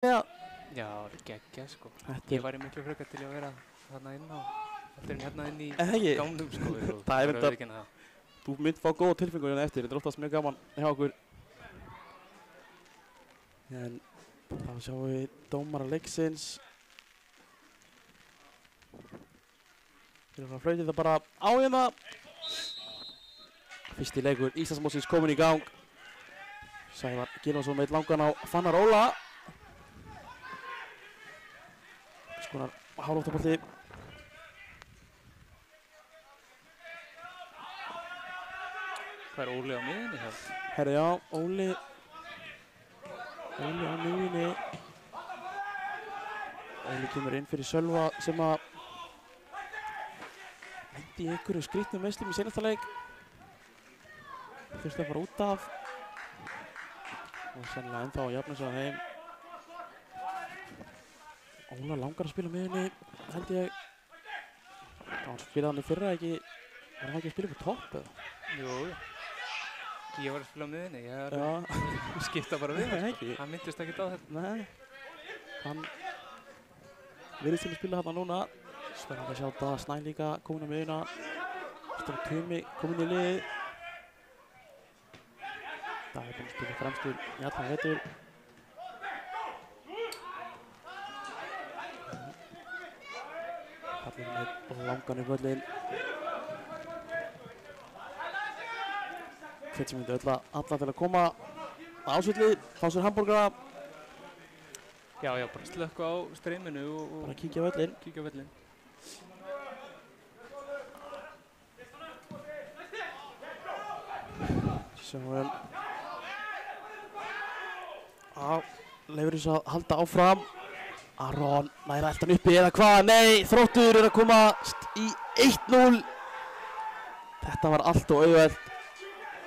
Já, geggjað sko. þetta Ég væri miklu frekar til að vera þarna inn á, heldur en hérna inn í ekki. gámnum sko. Það er þetta það. Þú mynd fá góða tilfengur hérna eftir, þetta er oftast mjög gaman hjá okkur. En þá sjáum við dómara leiksins. Þeir eru að flauta þetta bara á hérna. Fyrsti leikur Íslandsmótsins kominn í gang. Sævar Gylfason með langan á Fannar Óla. Skonar hálóftabolti. Hvað er Óli á miðinni hér? Herri já, Óli á miðinni. Óli kemur inn fyrir Sölva sem að lendi í einhverju skrýtnum meiðslum í seinasta leik. Þurfti að fara út af. Og sennilega ennþá að jafna sig að þeim. Óla langar að spila miðinni, held ég. Hann spilaði hann í fyrra ekki. Var hann ekki að spila upp á topp eða? Jú. Ég var að spila á miðinni, Já. Skipta bara við Nei, sko. ekki. Hann myndist ekkert á þetta. Nei. Hann virðist til að spila þarna núna. Spennandi að sjá Daða Snæ líka komin á miðjuna. Stefán Tumi komin í liðið. Daði er búinn að spila fremstur í allan vetur. Kallinn með langan upp völlinn. Hvet sem myndi alla til að koma á ásvöllið, fá sér hamborgara. Já, bara slökku á streyminu og Bara kíkja á völlinn. kíkja á völlinn. Sjáum við leifur þess að halda áfram. Aron nær eldan uppi eða hvað? Nei, Þróttur er að komast í 1-0. Þetta var allt og auðvelt.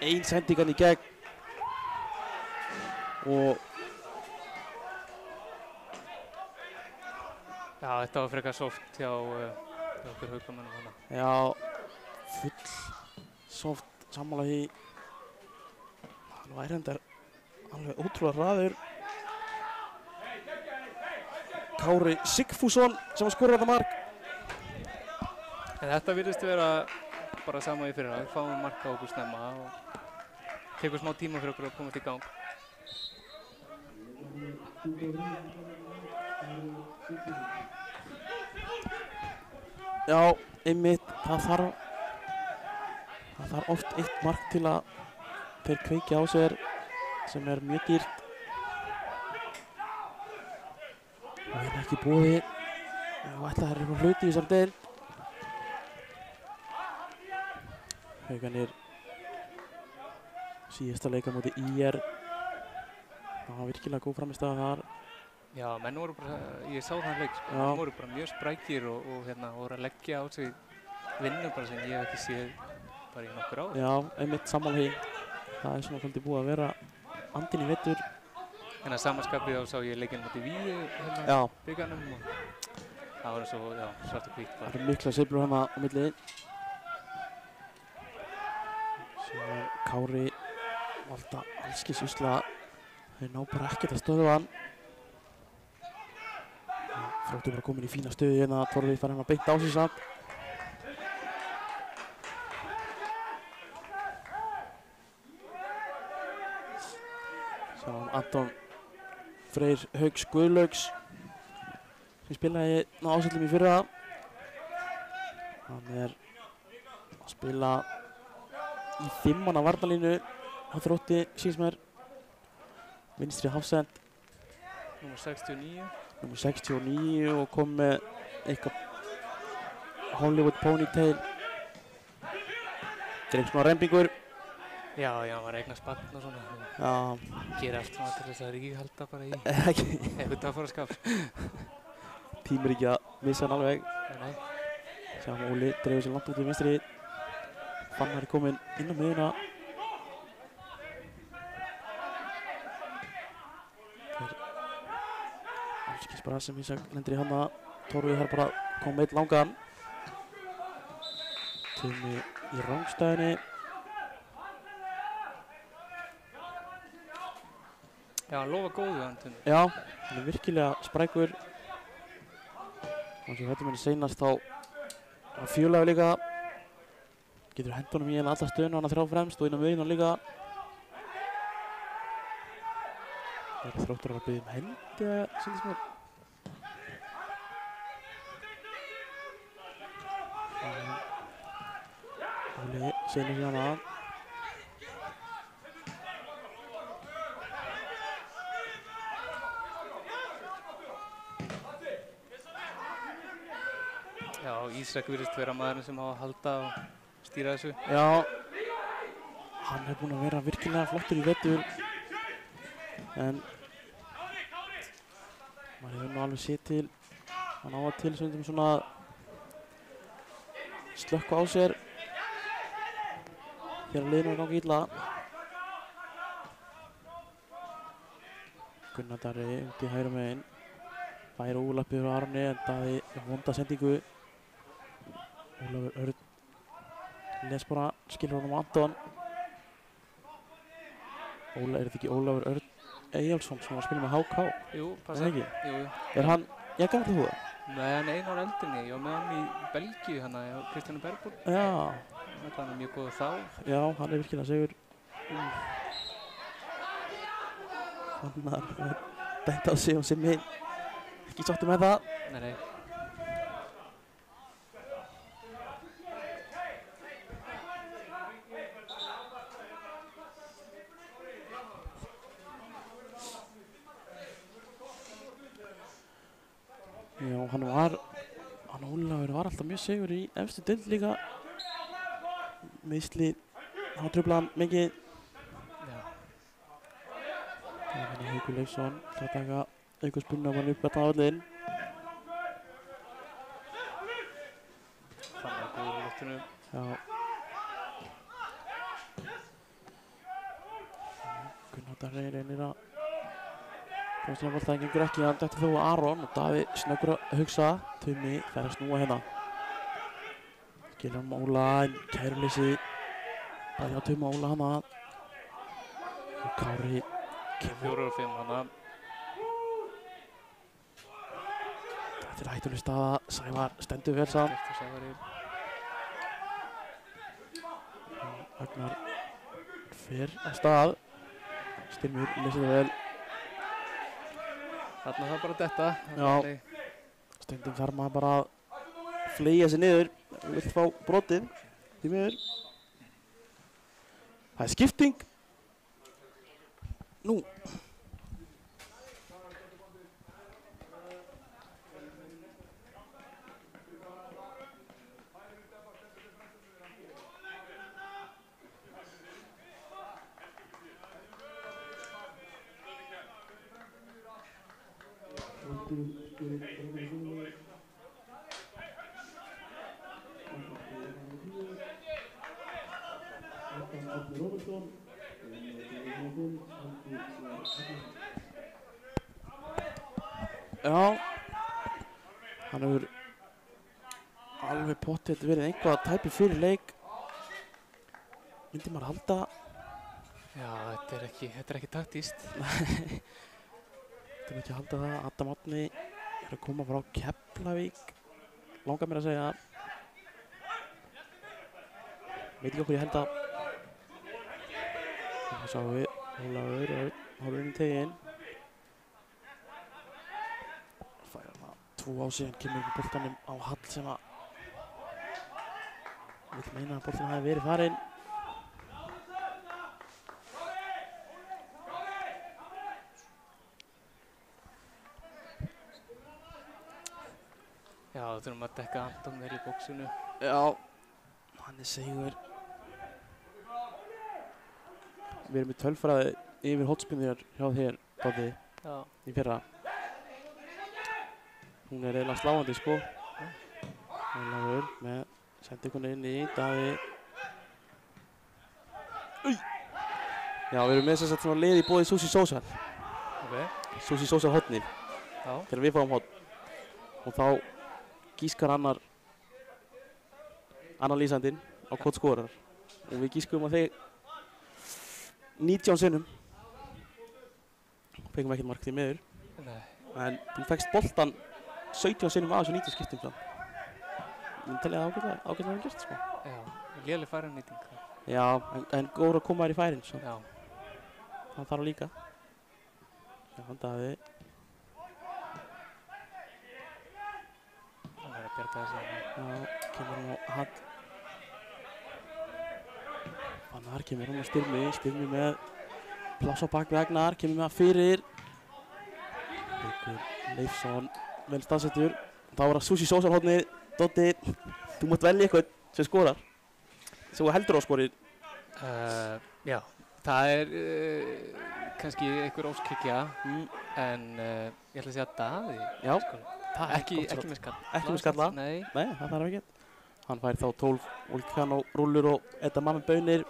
Ein sendingan í gegn. Og Já, þetta var frekar soft hjá okkur haukamennum hana. já, full soft sammála því. Hann væri endar alveg ótrúlega hraður. Kári Sigfússon sem að skora þetta mark. En þetta virðist vera bara sama í fyrra. Við fáum mark á okkur snemma og tekur smá tíma fyrir okkur að komast í gang. Já, einmitt, það þarf oft eitt mark til að þeir kveikja á sér sem er mjög dýrt. Og hérna ekki búið og ætla þær eitthvað hluti í þessari deild. Haukarnir síðasta leika móti ÍR. Það var virkilega góð frammistaða þar. Já, menn voru bara, ég sá þann leik, sko. Já. Menn voru bara mjög sprækir og voru að leggja á sig vinnu bara sem ég hef ekki séð bara í nokkur ár. Já, einmitt sammála því. Það er svona svolítið búið að vera andinn í vetur. En að samanskapið þá sá ég leikinn móti Víði hérna Já, byggarnum og það var svo, svart og hvítt það bara. eru mikla sveiflur hana á milli. Svo Kári valda allskis usla. Þeir ná bara ekkert að stöðva hann. Þróttur bara komin í fína stöðu hérna. Torfi fær hann að beint á sig samt. Sjáum Anton Freyr Hauks Guðlaugs sem spilaði á ásöldum í fyrra. Hann er að spila í 5-manna varnarlínu á Þrótti, síðan sem er vinstri hafsend, Númer 69. nummer 69 og kom með eitthvað Hollywood ponytail. Dreif svona rembingur. Já, hann var eignast barn og svona. Já, Gerir allt svona til þess að ríghalda bara í ekki eitthvað dagfaraskap. tímur ekki að missa hann alveg. Nei. Sjáum Óli dreifur sér langt út í vinstri. Fannar er kominn inn á miðjuna. Þeir allskis bara sem Ísak lendir í hana. Torfi þarf bara að koma með einn langan. Tumi í rangstæðinni. Já, hann lofa góðu hann Tumi. Já, hann er virkilega sprækur. Og sem hættum henni seinast þá hann fjúlaður líka. Getur hent honum í alla stöðuna, hann að þrjá fremst og inn á miðjuna líka. Það er Þróttur að biðja hendi að sýndist mér. Óli senur sér hana. Já, Ísak virðist vera maðurinn sem á að halda og stýra þessu. Já, hann er búinn að vera virkilega flottur í vetur. En maður hefur nú alveg séð til, hann á að til stundum svona slökkva á sér þegar liðinu er gangið illa. Gunnar Darri út í hægri megin, fær ólappið frá Arni en Daði vonda sendingu. Ólafur Örn les bara, skilur honum Anton. Er þetta ekki Ólafur Örn Eyjálsson sem var að spila með HK? Jú, passa. Er það ekki? Jú. Er hann, ég gaf þetta þú það? Nei, hann er 1 ára eldri en ég. Ég var með hann í Belgíu hérna hjá Kristjánu Bergborg. Já. Hann er mjög góð þá. Já, hann er virkilega sigur. Þannig að dænt á sig og Simmi ekki sáttur með það. Nei. Já, hann Ólafur var alltaf mjög sigur í efstu deild líka. Meiðsli, hann truflaði hann mikið. Já. Það er hann Haukur Leifsson, það taka Haukur spunna mann upp að völlinn. Þannig að góður í loftinu. Já. Gunnar Darri reynir að komast inn á boltann, gengur ekki, hann dætti þó Aron og Daði snöggur að hugsa. Tumi fer að snúa hérna. Skilur hann Óla, en kæruleysi bæði á Tumi og Óla hana. Og Kári kemur. 4 og 5 hana. Þetta er hættuleg staða, Sævar stendur vel saman. Eftir Sævari. Agnar fer að stað. Styrmir lesið það vel. Þarna það bara detta. Já. Stundum þarf maður bara að fleygja sig niður. Vill fá brotið. Því miður. Það er skipting. Nú. Já, hann hefur alveg pottet verið eitthvað tæpur fyrir leik. Myndi maður halda. Já, þetta er ekki taktískt. Þetta er ekki að halda það. Adam Árni er að koma frá Keflavík. Langar mér að segja. Veit ekki okkur ég held að. Það sjáum við Ólafur horfir inn í teginn. Fær hann að 2 á sig, hann kemur upp í boltanum á Hall sem að vill meina að boltan hafi verið farinn. Já, þú þurfum að dekka Anton vel í bóksinu. Já, hann er segur. Við erum í tölfræði yfir hotspinnir hjá þér, Doddi, Já. í fyrra. Hún er eiginlega sláandi, sko. Ólafur með sendingunni inn í Daði. Já, við erum með þess að svona lið í boði Sushi Social. Ok. Sushi Social hotnið, Já. þegar við fáum hotn. Og þá gískar annar lýsandinn á hvort skorar. Og við gískum á þeir 19 sinnum. fengum ekkert mark því miður. Nei. En þú fekkst boltan 17 sinnum á þessu 90 skiptum samt. Ég telja það ágætlega vel gert, sko. Já, léleg færanýting. Já, en góður að koma þér í færin, svo. Já. Það þarf líka. Já, Daði. Það er að bjarga þessu. Já, kemur hann á Hall. Fannar kemur hann á Styrmi með pláss á bak við Agnar, kemur með hann fyrir. Leifsson, vel staðsettur. Þá var það Susi Sósar hóðnið, Doddi, þú mátt velja eitthvað sem skorar. Sem þú heldur á skorir. Já, það er kannski einhver óskikja, en ég ætla að segja Daði. Já, það ekki með skalla. Ekki með skalla? Nei. Nei, það þarf ekki. Hann fær þá 12 Volcano rúllur og Edda Mammi Baunir.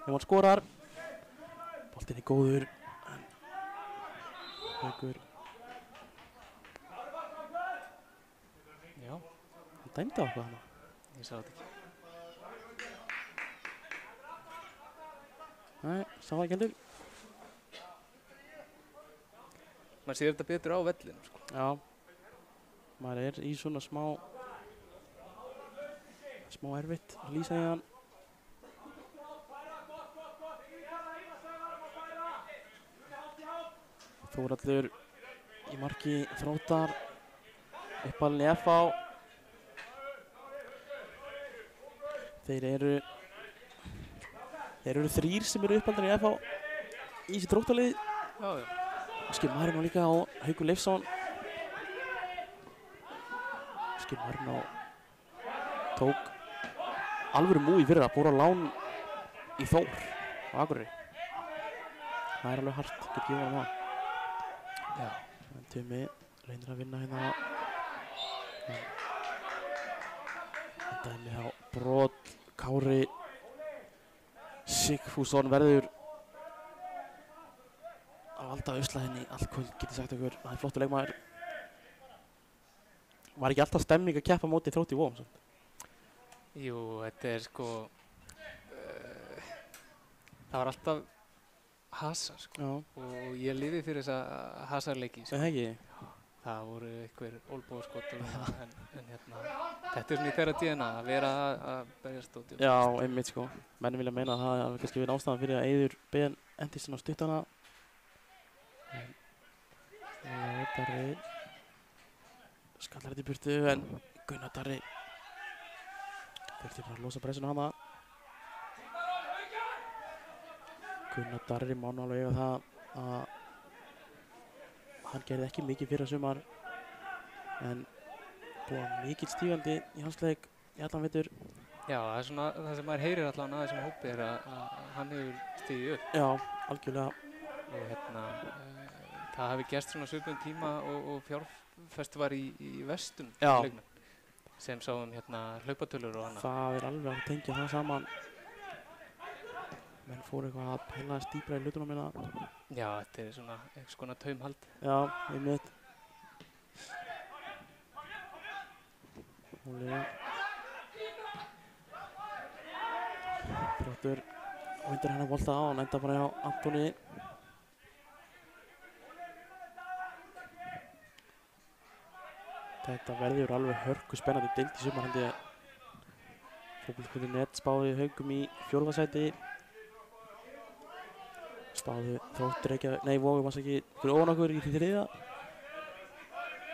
Ef hann skorar. Boltinn er góður. Haukur. Já. Hann dæmdi á eitthvað hana. Ég sá þetta ekki. Nei, sá það ekki heldur. Maður sér þetta betur á vellinu, sko. Já. Maður er í svona smá erfitt að lýsa í hann. Þórhallur í marki Þróttar. Uppalinn í FH. Þeir eru þrír sem eru uppaldir í FH í þessi Þróttarlið. Já, já. Skil Marino líka og Haukur Leifsson. Skil Marino tók alvöru múi fyrra, fór á lán í Þór á Akureyri. Það er alveg hart, get gefið honum það. Já. En Tumi reynir að vinna hérna. En dæmi á brot, Kári Sigfússon verður að valda usla henni allt kvöld, get ég sagt okkur. Það er flottur leikmaður. Var ekki alltaf stemming að keppa móti Þrótti Vogum samt? Jú, þetta er sko, það var alltaf hasar, sko. Já. Og ég lifi fyrir þessa hasarleiki, sko. Það ekki? Það voru einhver olbóðskot en hérna, þetta er svona í þeirra DNA að vera að berjast út. Já, einmitt sko. Menn vilja meina að það hafi kannski verið ástæðan fyrir að Eiður Ben endist inn á stuttana. En Darri skallar þetta í burtu en Gunnar Darri þurfti bara að losa pressuna hana. Gunnar Darri má nú alveg eiga það að hann gerði ekki mikið fyrir sumar en búið mikill stígandi í hans leik í allan vetur. Já, það er svona það sem maður heyrir allan að þessum hópi er að hann hefur stigið upp. Já, algjörlega. Og hérna, það hafi gerst svona svipum tíma og fjárfestu var í vestum leiknum sem sáum hérna hlaupatölur og annað. Það er alveg að tengja það saman. Menn fóru eitthvað að pæla dýpra í hlutunum minna. Já, þetta er svona eitthvað svona taumhald. Já, einmitt. Óli. Brottur vindur hennar bolta á, hann enda bara hjá Antoni. Þetta verður alveg hörku spennandi deild í sumar held ég. Fótbolti.net spáði Haugum í 4. sæti. Spáði Þróttur Reykjavík, nei Vogum varst ekki fyrir ofan okkur í því 3.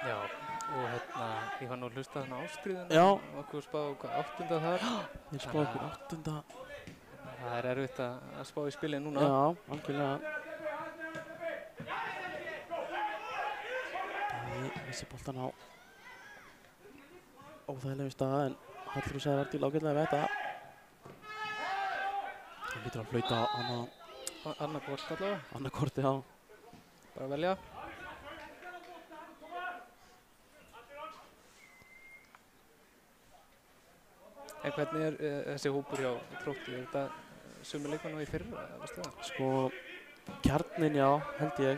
Já, og hérna, ég var nú að hlusta þarna ástríðina. Já. Okkur spáði hvað 8. þar. Ég spáði okkur 8. Það er erfitt að spá í spilið núna. Já, algjörlega. Það vissi boltan á óþægilegum stað en Hallur sagði Vardíl ágætlega við þetta. Hann lítur að flauta á annað kort allavega. Annað korti, já. Bara að velja. En hvernig er þessi hópur hjá Þrótti? Er þetta sömu leikmann og í fyrra, veistu það? Sko, kjarnin já, held ég.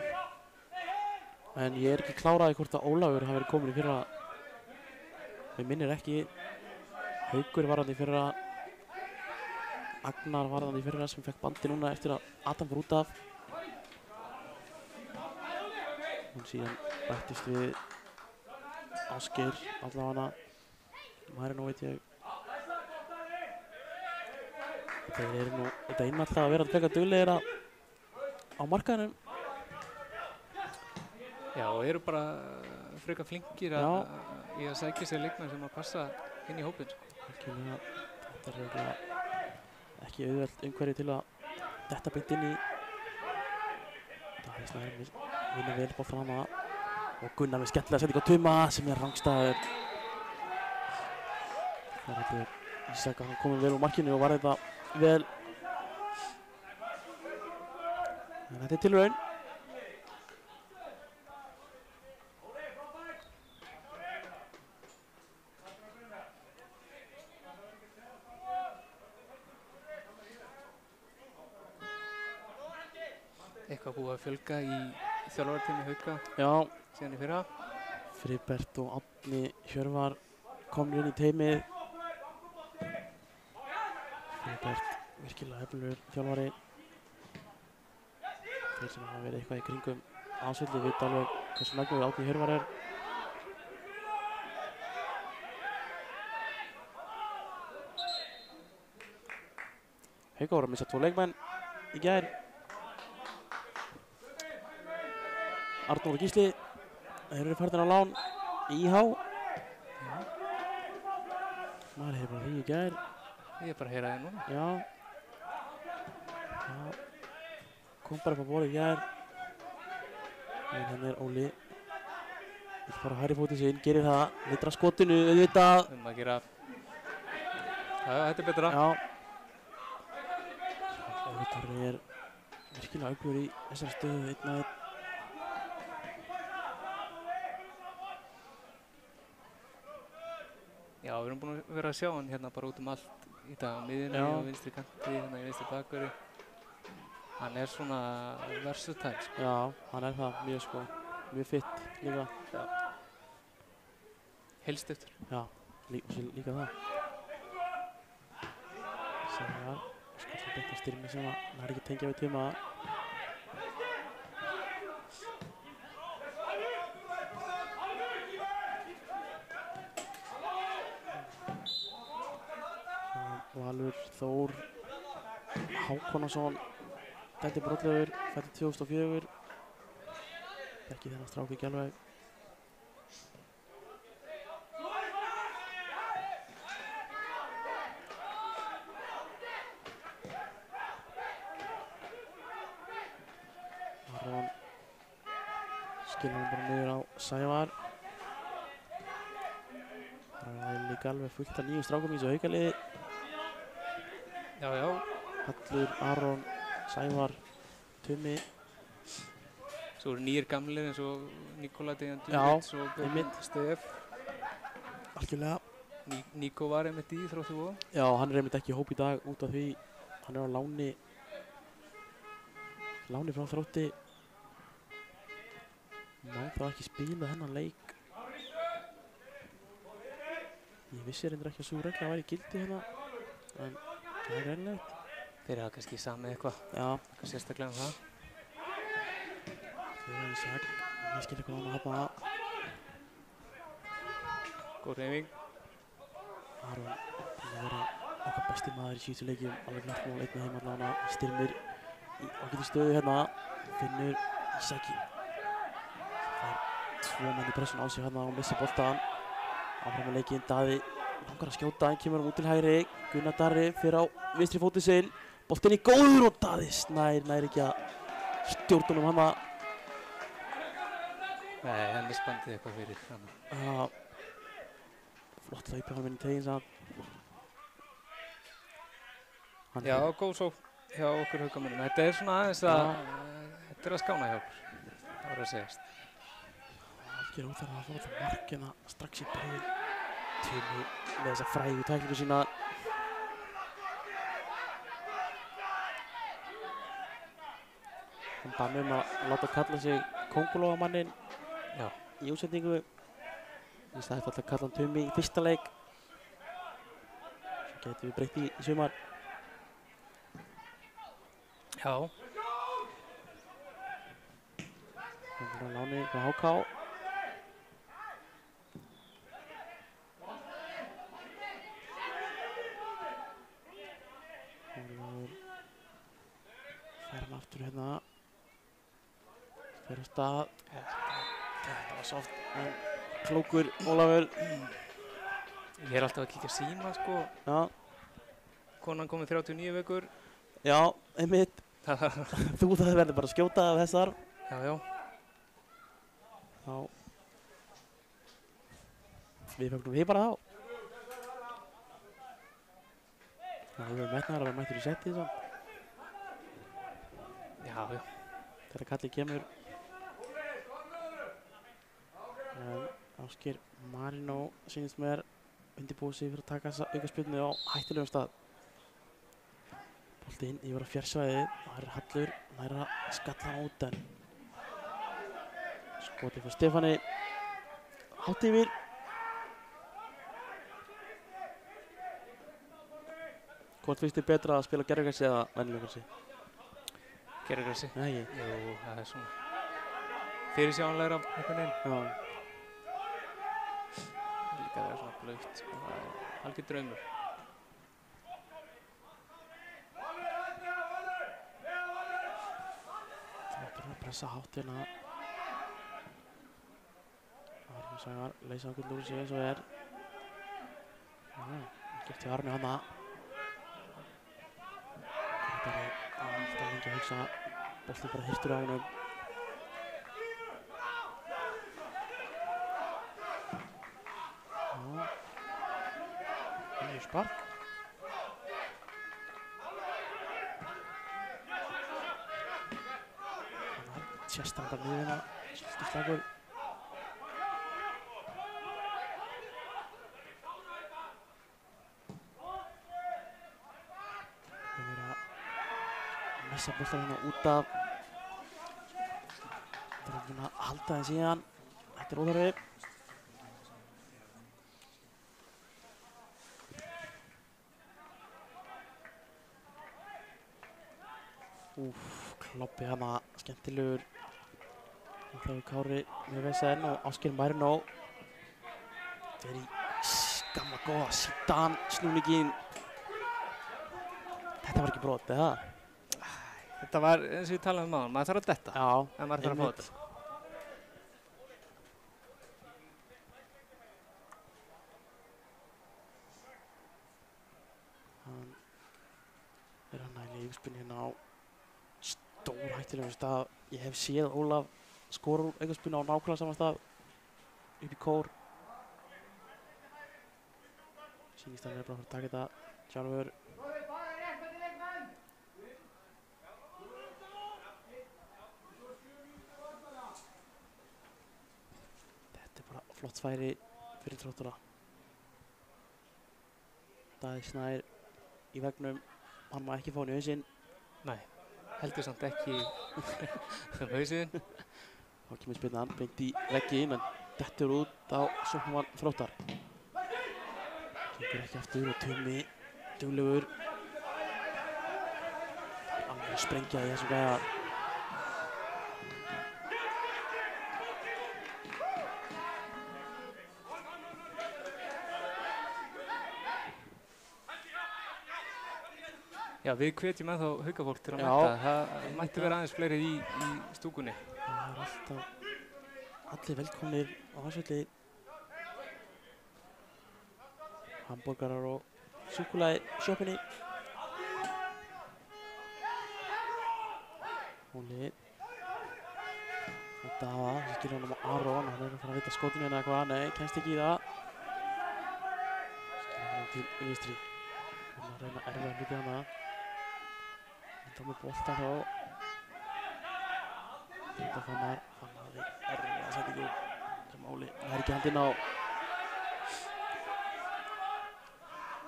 En ég er ekki kláraði hvort að Ólafur hafi verið komin í fyrra. Við minnir ekki. Haukur var hann í fyrra. Agnar var hann í fyrra sem fekk bandi núna eftir að Adam fór út af. Hún síðan bættist við Ásgeir allavega Marino veit ég. Þeir eru nú þetta alltaf að vera frekar duglegir á markaðinum. Já, og eru bara frekar flinkir í að sækja sér leikmenn sem að passa inn í hópinn. Algjörlega, þetta er eiginlega ekki auðvelt umhverfi til að detta beint inn í. Davíð Snær vinnur vel boltann hana og Gunnar með skemmtilega setningu á Tuma sem er rangstæður. Það er allir Ísak að hann komið vel úr markinu og var þetta vel. En þetta er tilraun. Eitthvað búið að fjölga í þjálfarteimi Hauka síðan í fyrra. Friðbert og Árni Hjörvar komnir inn í teimið. Friðbert virkilega hefnilegur þjálfari. Þeir sem hafa verið eitthvað í kringum Ásvelli vita alveg hversu megnugur Árni Hjörvar er. Hauka voru að missa 2 leikmenn í gær. Arnór og Gísli, þeir eru farnir á lán í IH. Maður hefur bara því í gær. Ég er bara að heyra það núna. Já. Kom bara upp á borðið í gær. En hann er Óli. Vill fara að hægri fótinn sig inn, gerir það. Leitra skotinu, auðvitað. Að gera. Já, þetta er betra. Já. Auðvitað er virkilega öflugur í þessari stöðu, 1-1. Já, við erum búin að vera að sjá hann hérna bara út allt í dag á miðjunni og vinstri kanti, hérna í vinstri bakverði. Hann er svona versatile, sko. Já, hann er það mjög fitt líka. Já. Heilsteyptur. Já, líka það. Sem það skallur beint á styrmi sem hann er ekki tengja við Tuma. Valur Þór Hákonarsson dæmdi brotlegur, fæddur 2004. Þekki þennan strák ekki alveg. Aron skilur hann bara niður á Sævar. Það er líka alveg fullt af nýjum strákum í þessu Haukaliði. Já. Hallur, Aron, Sævar, Tumi. Svo eru nýjir gamlir eins og Nikola Dejan Duvits og Björn Stef. Algjörlega. Níko var einmitt í Þrótti Vog. Já, hann er einmitt ekki í hóp í dag út af því hann er á láni frá Þrótti. Má þá ekki spila þennan leik. Ég vissi reyndar ekki að sú regla væri í gildi hérna, en það er greinilegt. Þeir hafa kannski samið eitthvað. Já. Eitthvað sérstaklega um það. Þeir hafa Ísak, ég skil eitthvað að hafa það. Góð hreyfing. Aron búinn að vera okkar besti maður í síðustu leikjum, alveg klart mál, einn með heim allavega. Styrmir í ágætri stöðu hérna, finnur Ísaki. Fær 2 menn í pressun á sig hérna og missir boltan. Áfram með leikinn, Daði langar að skjóta, hann kemur út til hægri. Gunnar Darri fyrir á vinstri fótinn sinn. Boltinn í góður og Daði Snær nær ekki að stjórna honum hana. Nei, hann misbandið eitthvað fyrir hana. Flott hlaupi hann inn í teginn samt. Já, góð sókn hjá okkur Haukamönnum. Þetta er svona aðeins þetta er að skána hjá okkur. Það voru að segjast. Algjör óþarf að fá það markina strax í byrjun. Tumi með þessa frægu tæklingu sína. Hann bað mig að láta kalla sig kóngulóamannin í útsendingu. Í staðinn fyrir að kalla hann Tumi í fyrsta leik. Svo getum við breytt í sumar. Já. Hann er á láni frá HK. Ólafur fer hann aftur hérna. Fer á stað. Þetta var soft, en klókur Ólafur. Ég er alltaf að kíkja síma, sko. Já. Konan komið 39 vikur. Já, einmitt. Þú það verður bara að skjóta af þessar. Já, já. Já. Við fögnum við bara þá. Það hefur metnaðar að vera mættur í setti þess. Já, já. Þegar kallið kemur. Ásgeir Marino sýnist mér undirbúið sig fyrir að taka þessa aukaspyrnu á hættulegum stað. Bolti inn yfir á fjársvæðið. Það er Hallur, nær að skalla hann út en skotið fyrir Stefáni. Hátt yfir. Hvort finnst þér betra að spila gervigrassi eða venjulegrassi? Gervigrassi? Nei, ekki. Jú, það er svona fyrirsjáanlegra einhvern veginn. Já. Líka það er svona blautt, sko. Það er algjör draumur. Það er að pressa hátt hérna. Arni Sævar leysa okkur úr sig eins og er. Gert í Arni hana. Þetta er alltaf lengi að hugsa. Boltinn bara hirtur á honum. Já. Spark. Sjestan bara niður hérna, svolítið slagur. Við erum að missa boltar hérna út af. Það er að halda þeim síðan. Þetta er óþarfi. Kloppi hana, skemmtilegur. Það er Kári með vesen og Ásgeir Marino. Þetta er í gamla góða Zidane snúningin. Þetta var ekki brot, eða? Þetta var eins og við talaðum áðan, maður þarf að detta. Já, en maður þarf að fá þetta. Hann er hann í lífspunni hérna á stórhættulegum stað. Ég hef séð Ólaf skora úr aukaspyrnu á nákvæmlega saman stað upp í kór. Sýnist hann er bara að fara að taka þetta sjálfur. Þetta er bara flott færi fyrir Þróttara. Daði Snær í vegnum. Hann má ekki fá hann í hausinn. Nei. Heldur samt ekki hausinn. Þá kemur spyrnan beint í vegginn en dettur út á sóknarmann Þróttar. Gengur ekki aftur og Tumi duglegur. Alveg sprengja í þessum gæja. Já, við hvetjum ennþá haukafólk til að mæta. Það mætti vera aðeins fleiri í stúkunni. Það er alltaf allir velkomnir á Vatnsvelli. Hamborgarar og súkkulaði sjoppunni. Óli. Og Daða, sem skilur honum á Aron. Hann er að fara að vita skotinu hérna eða hvað. Nei, kemst ekki í það. Skilur hann til vinstri. Hann er að reyna erfiða hluti hana. Þá með bolta þá. Þetta Fannar hafði erfiða setningu sem Óli nær ekki handinn á.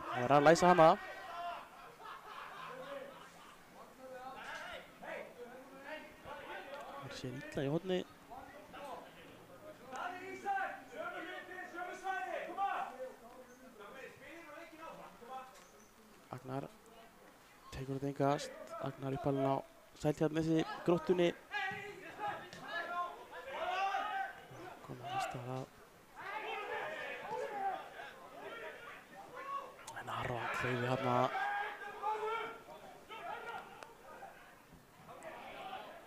Það verður að læsa hana. Það sér illa í horni. Agnar tekur þetta engast. Agnar uppalinn á Seltjarnesi Gróttunni. það. En Aron hleyfi hérna.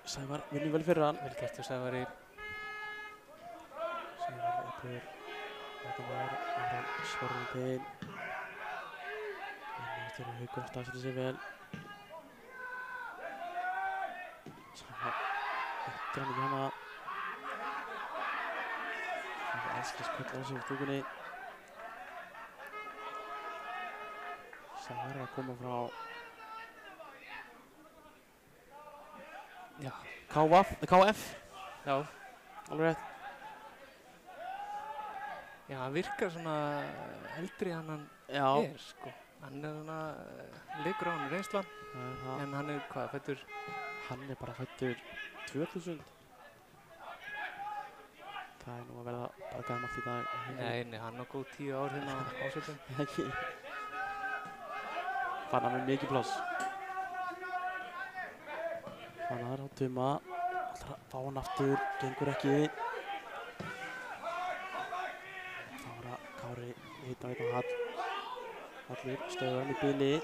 Sævar vinnur vel fyrir hann. Vel gert hjá Sævari. Sævar yfir. Þetta var Aron Svorðin. Þetta er Haukur að staðsetja sig vel. Sævar eftir hann ekki hana. Það er elskliskvöld á sig úr stúkunni. Sævar að koma frá KF. Já. Alveg rétt. Já, hann virkar svona eldri en hann sko. Hann svona, leikur á hann reynslan, en hann hvað, fæddur? Hann bara fæddur 2000. Það nú að verða bara gamalt í dag. Nei, hann á góð 10 ár hérna á Ásvöllum. Ekki. Fann hann með mikið pláss. Fannar á Tuma. Ætlar að fá hann aftur, gengur ekki. Þá var það Kári hitt á Hall. Hallur stöður hann í bili.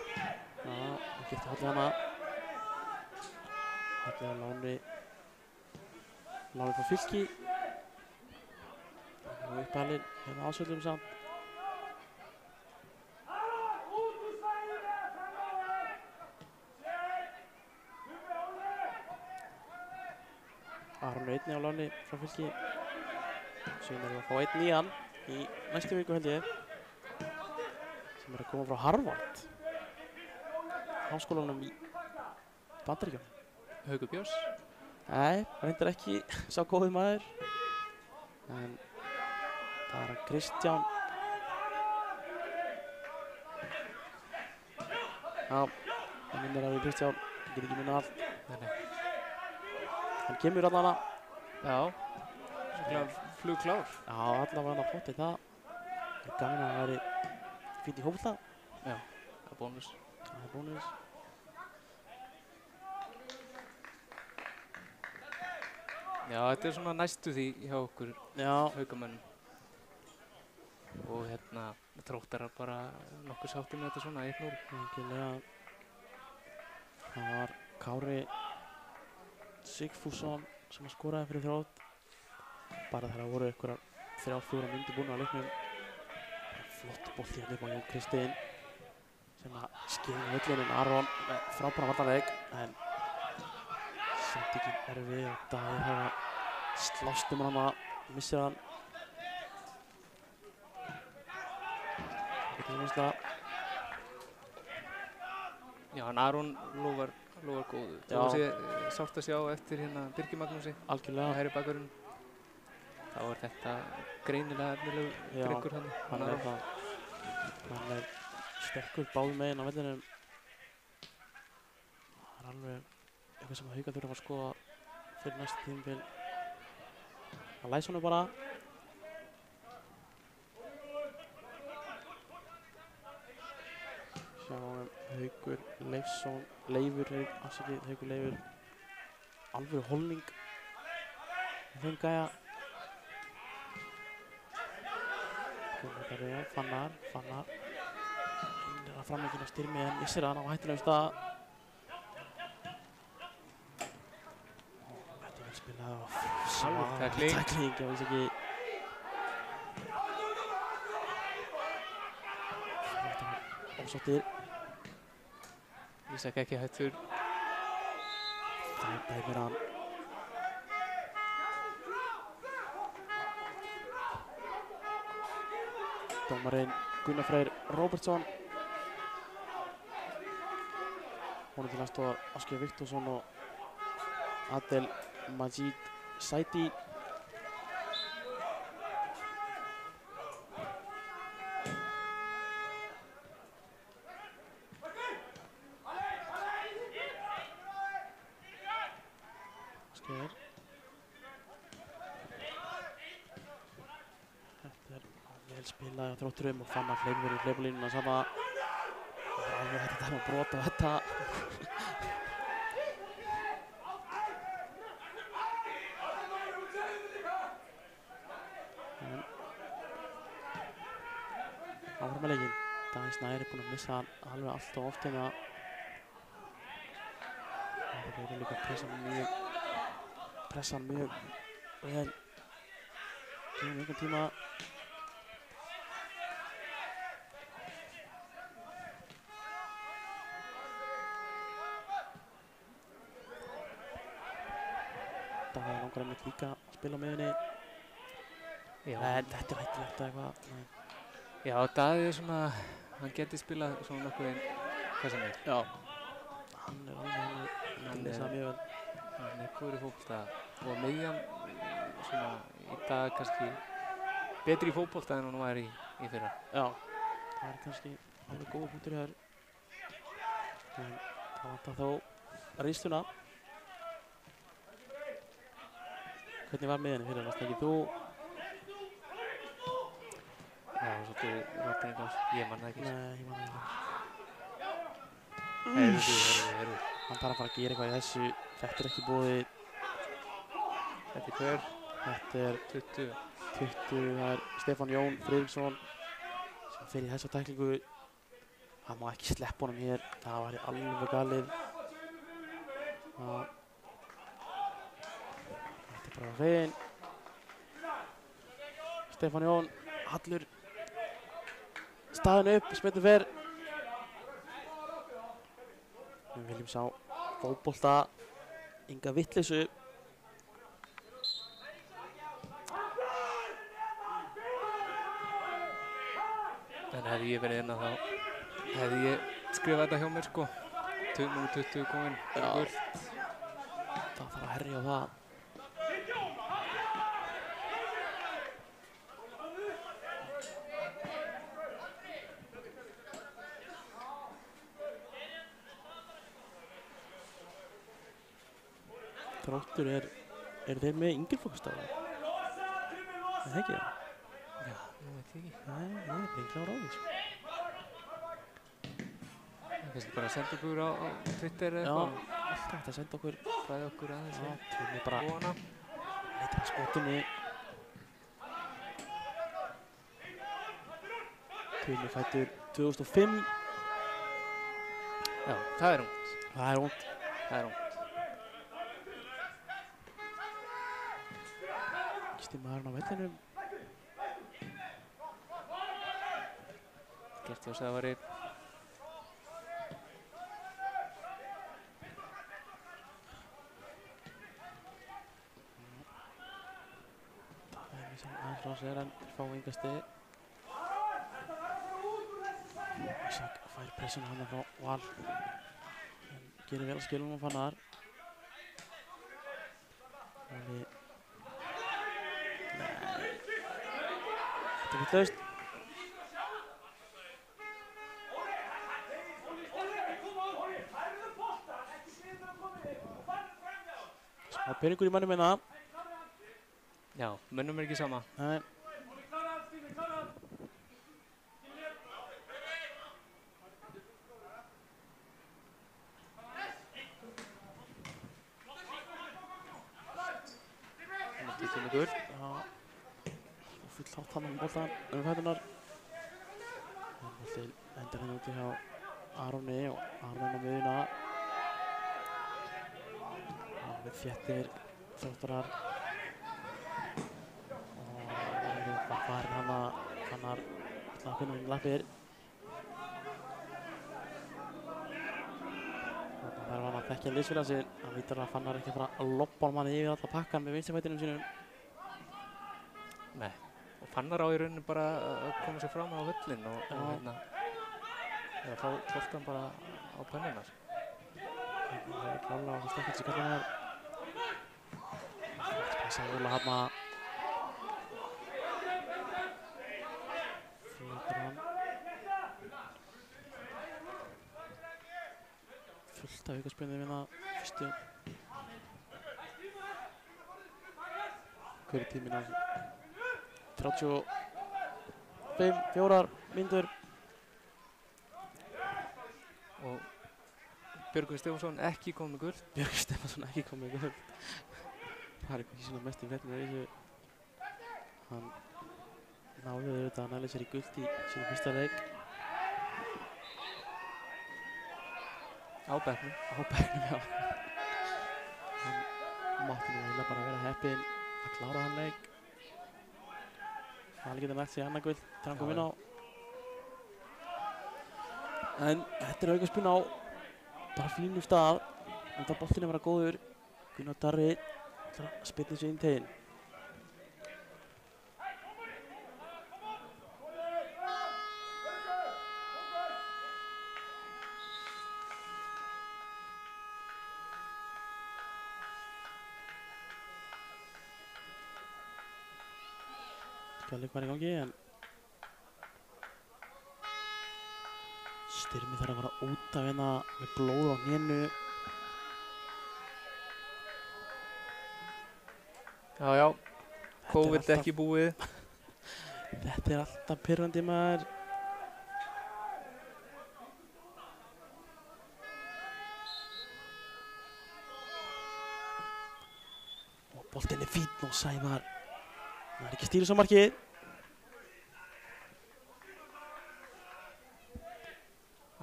Já, hann gifti Halli hana. Halli á láni frá Fylki. Nú uppalinn hérna Ásvöllum samt. Aron einni á láni frá Fylki. Síðan erum við að fá einn nýjan í næstu viku held ég. Sem að koma frá Harvard. Háskólanum í Bandaríkjunum. Haukur Björns? Nei, reyndar ekki sá góði maður. En það er hann Kristján. Já, það minnir að við Kristján. Ég get ekki minna allt. Nei. Hann kemur allavega. Já, svona flugklár. Já, allavega hann að flott í það. Það er gaman að það væri fínt í hófla. Já, það er bónus. Það er bónus. Já, þetta er svona næstu því hjá okkur haukamönnum. Og hérna, Þróttarar bara nokkuð sátti með þetta svona 1-0. Engilega. Það var Kári Sigfússon sem skoraði fyrir Þrótt. Bara þegar voru einhverjar 3-4 myndir búin á leiknum. Flott bolti hérna upp á Jón Kristinn sem að skilja völlinn. Aron með frábæran varnarleik en sendingin erfið og Davíð hefur að slást hann að missir hann. Þetta er vinsla. Já, en Aron lofar góðu. Það var sárt að sjá eftir hérna Birgi Magnúsi. Algjörlega. Hægri bakvörðinn. Þá er þetta greinilega efnilegu drykkur hann. Hann er sterkur báðum meginn á vellinum. Það er alveg eitthvað sem Haukar þurfa að skoða fyrir næsta tímabil. Það læs honum bara. Sjáum Haukur Leifsson, Haukur Leifur. Alvöru holning. Þeim gæja. Fannar. Hann er að framleikina styrmi en missir hann á hættulegum stað. Þetta er vel spilað og tækling, ég veist ekki. Þetta var ósáttir. Ísak ekki hættur. Það dæmir hann. Dómarinn Gunnar Freyr Róbertsson. Honum til aðstoðar Ásgeir Viktorsson og Adel Majid Saidi. Ásgeir. Þetta er vel spilað á Þrótturum og Fannar hleypur í hleypulínuna sama. Það er alveg hægt að dæma brot á þetta. áfram með leikinn. Davíð Snær er búinn að missa hann alveg allt og oft hérna. Það verður líka pressan mjög vel gefum einhvern tíma. Davíð langar einmitt líka að spila á miðjunni. En þetta er hættulegt eitthvað. Já, Davíð er svona, hann geti spilað svona nokkuð einn hvað sem er. Já. Hann er lesa mjög vel. Hann er góður í fótbolta og miðjan svona í dag kannski betri í fótbolta en hún var í fyrra. Já, það er kannski alveg góða punktur hér. En það vantar þó reynsluna. Hvernig var miðjan í fyrra? Varst ekki þú? Já, svolítið rættingars. Ég man það ekki. Nei, ég man það ekki. Heyrðu. Hann þarf að fara að gera eitthvað í þessu. Þetta er ekki búið. Þetta er hver? Þetta er 20. Það er Stefán Jón Friðriksson sem fer í þessa tæklingu. Hann má ekki sleppa honum hér. Það væri alveg galið. Þetta er bara hrein. Stefán Jón, hallur. Staðinn upp, smittum fer. Við viljum sjá fótbolta, enga vitleysu. En hefði ég verið hérna þá hefði ég skrifað þetta hjá mér sko. Númer 20 kominn. Já. Það þarf að herja á það. Þróttur er þeir með yngri flokksstafa? Er það ekki það? Já, ég veit ekki. Nei, ég er bara klára á því. Kannski bara að senda okkur á Twitter eða eitthvað. Já, alltaf hægt að senda okkur. Fræði okkur aðeins. Já, Tumi bara Góðana. leitar að skotunni. Tumi fættur 2005. Já, það er ungt. Það er ungt. Gísli maðurinn á vellinum. Gert hjá Sævari. Það er mjög sem aðeins frá sér en fá enga stið. Ísak fær pressuna hann frá Val. En gerir vel að skilum á Fannar. Nei. Þetta er vitlaust. Smá peningur í mannum hérna. Já, mönnum er ekki sama. Nei. Títulegur. Já. Og full hátt hann boltan fæturnar. Boltinn endur hérna úti hjá Aroni og Aron á miðjuna. Við þéttir Þróttarar. Og við var farin hann að Fannar ætla að finna um lappir. Þarna þarf hann að þekkja liðsfélaga sig. Hann vítar að Fannar ekki að fara að loppa honum hann yfir alla pakkan með vinstrifætinum sínum. Nei, og Fannar á í rauninni bara að koma sér fram á völlinn og hérna þá tólt hann bara á pönnunar. Það er klálega á það stekkast í kallunar. Passa Óla hafna. Flötur hann. Fullt af aukaspyrnum hérna fyrstu. Hver er tíminn á þessu? 35 mínútur. Og Björgvin Stefánsson ekki komið með gult. Björgvin Stefánsson ekki komið með gult. Það er ekki svona mest í fréttinni af þessu. Hann náðu auðvitað að næla sér í gult í sínu fyrsta leik Á bekknum. á bekknum, já. Hann mátti nú eiginlega bara vera heppinn að klára hann leik. Hann getur nælt sér annað gult þegar hann kom inn á. En þetta aukaspinn á bara fínum stað. Enda boltinn að vera góður. Gunnar Darri ætlar að spyrna sig inn teginn. Skjálfleik var í gangi en Styrmi þarf að fara út af hérna með blóð á hnénu. Já, COVID ekki búið. Þetta er alltaf pirrandi maður. Og boltinn er fínn og Sævar. Það er ekki stýris á markið.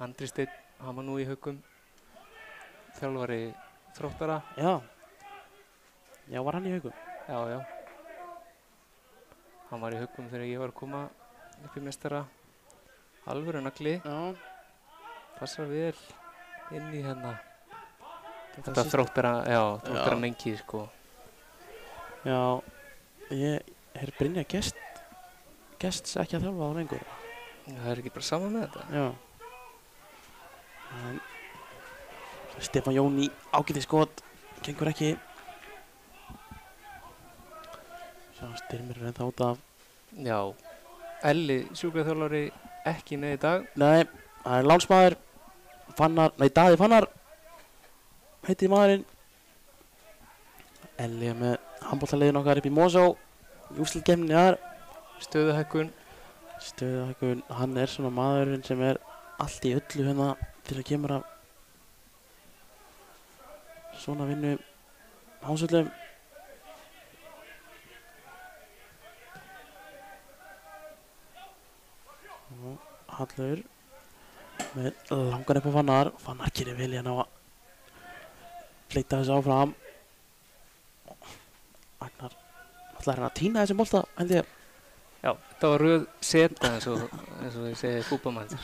Andri Steinn, hann var nú í Haugum. Þjálfari Þróttara. Já, var hann í Haugum? Já. Hann var í Haugum þegar ég var að koma upp í meistara. Alvöru nagli. Já. Passar vel inn í hérna. Þetta Þróttara mengi, sko. Já, ég Brynja Gests ekki að þjálfa á lengur. Það er ekki bara saman með þetta? Já. En Stefán Jón í ágætis skot, gengur ekki. Sjá, Styrmir er ennþá út af. Já, Elli sjúkraþjálfari ekki með í dag. Nei, það er lánsmaður Daði Fannar heitir maðurinn. Elli er með handboltaleiðin okkar upp í Mosó í úrslitakeppninni þar. Stöðuhækkun, hann er svona maðurinn sem er allt í öllu hérna til að kemur af svona vinnu hásöldum. Hallur með langan upp á Fannar gerir vel hérna að fleita þessu áfram. Agnar ætlar hérna að týna þessum bolta, held ég. Já, þetta var röð seta eins og ég segi fútbolmæður.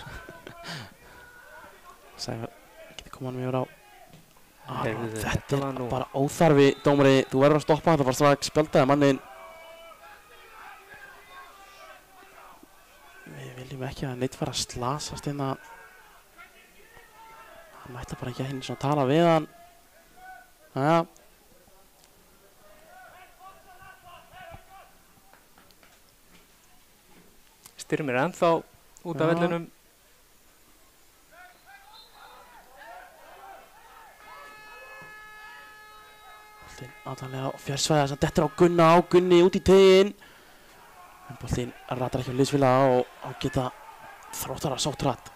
Sævar, getur koma hann mjög á. Þetta var nú bara óþarfi, dómari, þú verður að stoppa þetta, var strax spjaldaði mannin. Við viljum ekki að neitt fara að slasast hérna. Hann mætti bara ekki að hérna svona tala við hann. Jæja. Styrmir ennþá út af vellinum. Boltinn allanlega fjársvæða sem dettur á Gunni út í teginn. En boltinn ratar ekki á liðsfélaga og geta Þróttara sótt hratt.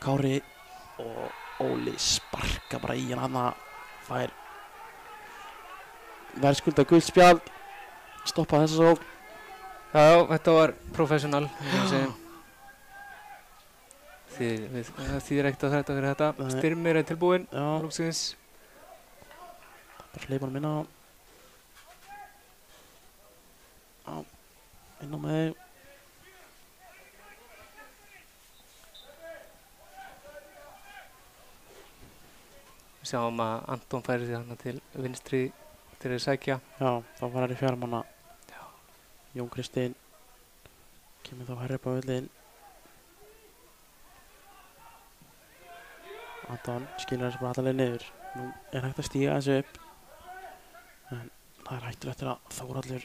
Kári og Óli sparka bara í hann fær verðskulda gult spjald. Stoppa þessa sókn. Já, þetta var professional. Það þýðir ekkert að þetta fyrir þetta. Styrmir er tilbúinn. Lúksins. Bara hleypa hann inn á. Já, inn á með þig. Við sjáum að Anton færi sig þarna til vinstri til að sækja. Já, þá var hann í fjármanna. Jón Kristinn kemur þá hærri upp á völlinn. Anton skilur þessu bara alla leið niður. Nú er hægt að stíga þessu upp. En það er hættur eftir að Þórhallur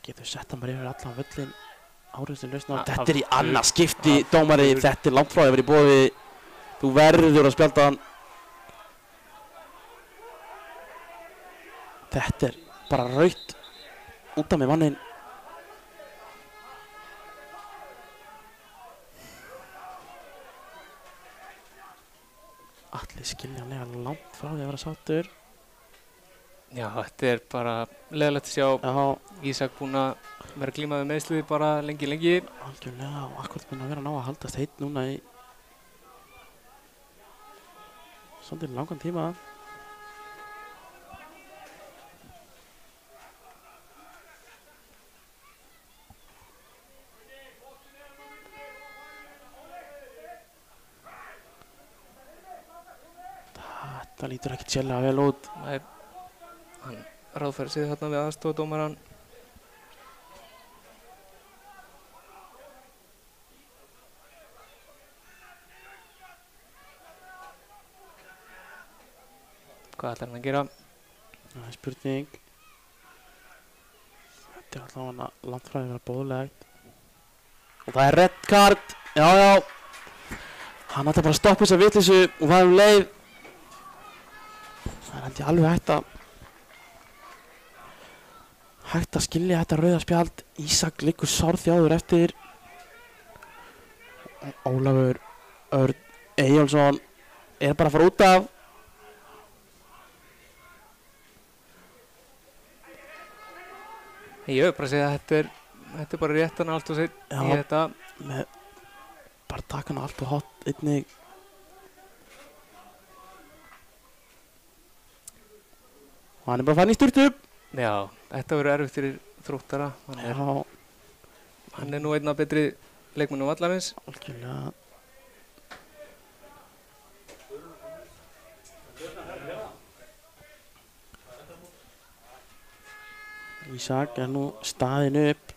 getur sett hann bara yfir allan völlinn. Áriðsinn lausna. Þetta er í annað skipti, dómari. Þetta er langt frá að vera í boði. Þú verður að spjalda hann. Þetta er bara rautt út af með manninn. Allir skiljanlega langt frá því að vera sáttur. Já, þetta er bara leiðilegt að sjá. Já. Ísak búinn að vera að glíma við meiðsli bara lengi. Algjörlega, og akkúrat búinn að vera að ná að haldast heitt núna í svolítið langan tíma. Þetta lítur ekkert sérlega vel út. Nei, hann ráðfærir sig þarna við aðstofadómarann. Hvað ætlar hann að gera? Það er spurning. Þetta er allavega langt frá því að vera boðlegt. Og það er red card. Já. Hann ætlar bara að stoppa þessa vitleysu og var leið. Það er held ég alveg hægt að skilja þetta rauða spjald. Ísak liggur sárþjáður eftir. Ólafur Örn Eyjólfsson er bara að fara út af. Ég hefur bara að segja að þetta er bara réttan allt og sett í þetta. Með bara taka hana allt og hot einnig. Og hann er bara fann í styrtu. Já, þetta verður erfitt fyrir Þróttara. Hann er nú einn af betri leikmönnum vallarins. Algjörlega. Ísak er nú staðinn upp.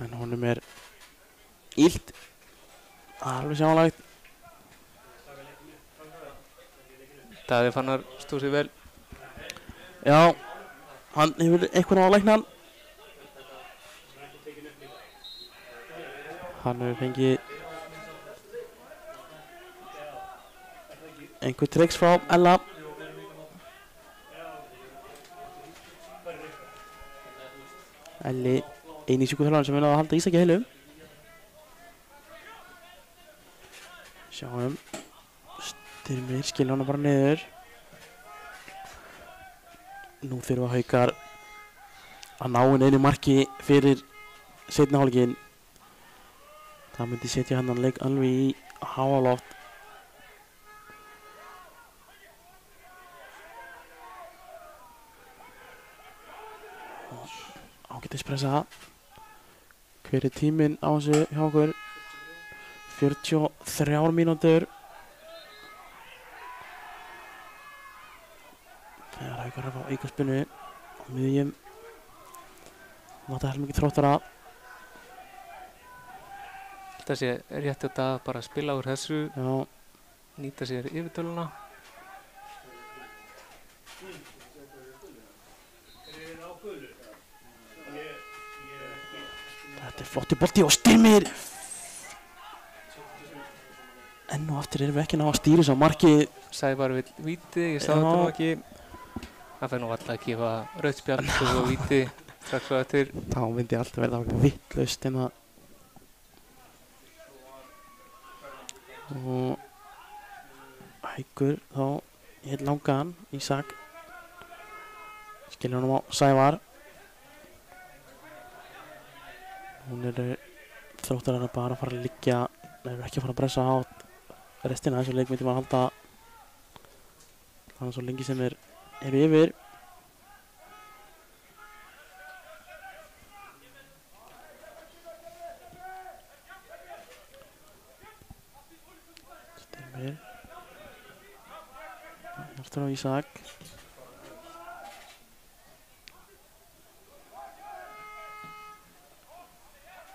En honum er illt. Alveg sjáanlegt. Daði Fannar stóð sig vel. Já, hann hefur einhvern á að lækna hann. Hann hefur fengið einhver tricks frá Ella. Elli, eini sjúkuþjálfarinn sem er að halda Ísaki heilu. Sjáum. Styrmir skilja hana bara niður. Nú þurfa Haukar að ná einu marki fyrir seinni hálfleikinn. Það myndi setja hennan leik alveg í háaloft. Ágætispressa. Hver er tíminn á þessu hjá okkur? 43 mínútur. Þegar Haukar er að fá aukaspyrnu á miðjum. Nota helmingi Þróttara. Þetta sé rétt þetta bara að spila úr þessu. Já. Nýta sér yfirtöluna. Þetta er flotti bolti og Styrmir. Enn og aftur erum við ekki ná að stýra þessu á markið. Sævar vill víti, ég sá þetta nú ekki. Það fær nú alltaf að gefa rautt spjald og víti strax á eftir. Þá myndi alltaf verða vitlaust hérna. Og Haukur þá hér langan Ísak. Skilja honum á Sævar. Hún Þróttarar bara að fara að liggja. Þeir eru ekki að fara að pressa átt. Restina af þessu leik myndi maður halda þannig svo lengi sem þeir eru yfir. Styrmir. Hjartar á Ísak.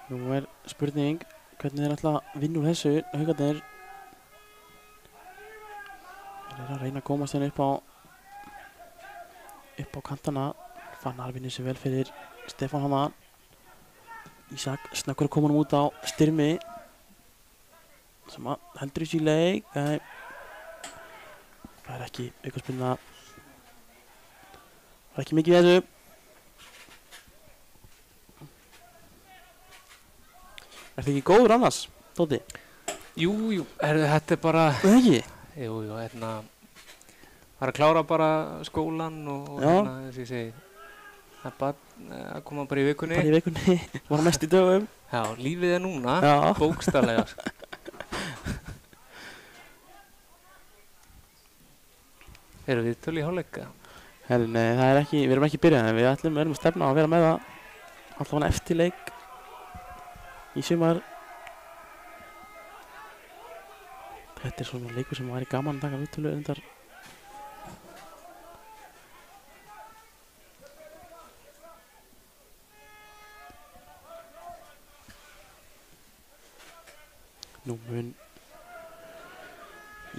Nú er spurning hvernig þeir ætla að vinna úr þessu. Haukarnir. Þeir eru að reyna að komast henni upp á kantana. Fannar vinnur sér vel fyrir Stefán Hanna. Ísak snöggur að koma honum út á Styrmi sem að heldur þessu í leik. Það er ekki aukaspyrna. Það er ekki mikið í þessu. Er þetta ekki góður annars, Tóti? Jú, þetta er bara, Ekki? jú, hérna, var að klára bara skólan og Já. hérna, eins og ég segi, það er bara að koma bara í vikunni. Bara í vikunni, var mest í dögum. Já, lífið er núna, Já. bókstaflega. Erum við töl í hálfleika? Herri, nei, það er ekki, við erum ekki byrjað en við erum að stefna á að vera með það allavega eftir leik í sumar. Þetta er svona leikur sem væri gaman að taka viðtölu undar. Nú mun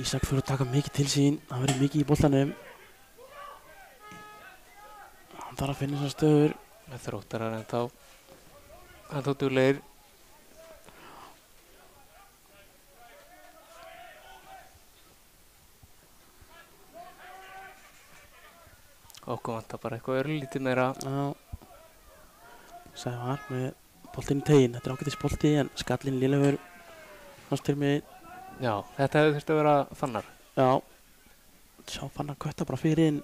Ísak fyrir að taka mikið til sín, hann verður mikið í boltanum. Hann þarf að finna þessar stöður. Þróttarar ennþá duglegir. Okkur vantar bara eitthvað örlítið meira. Já. Sævar með boltinn í teginn. Þetta er ágætis bolti en skallinn lélegur. Fannst til mig. Já, þetta hefði þurft að vera Fannar. Já. Sjá Fannar kötta bara fyrir inn.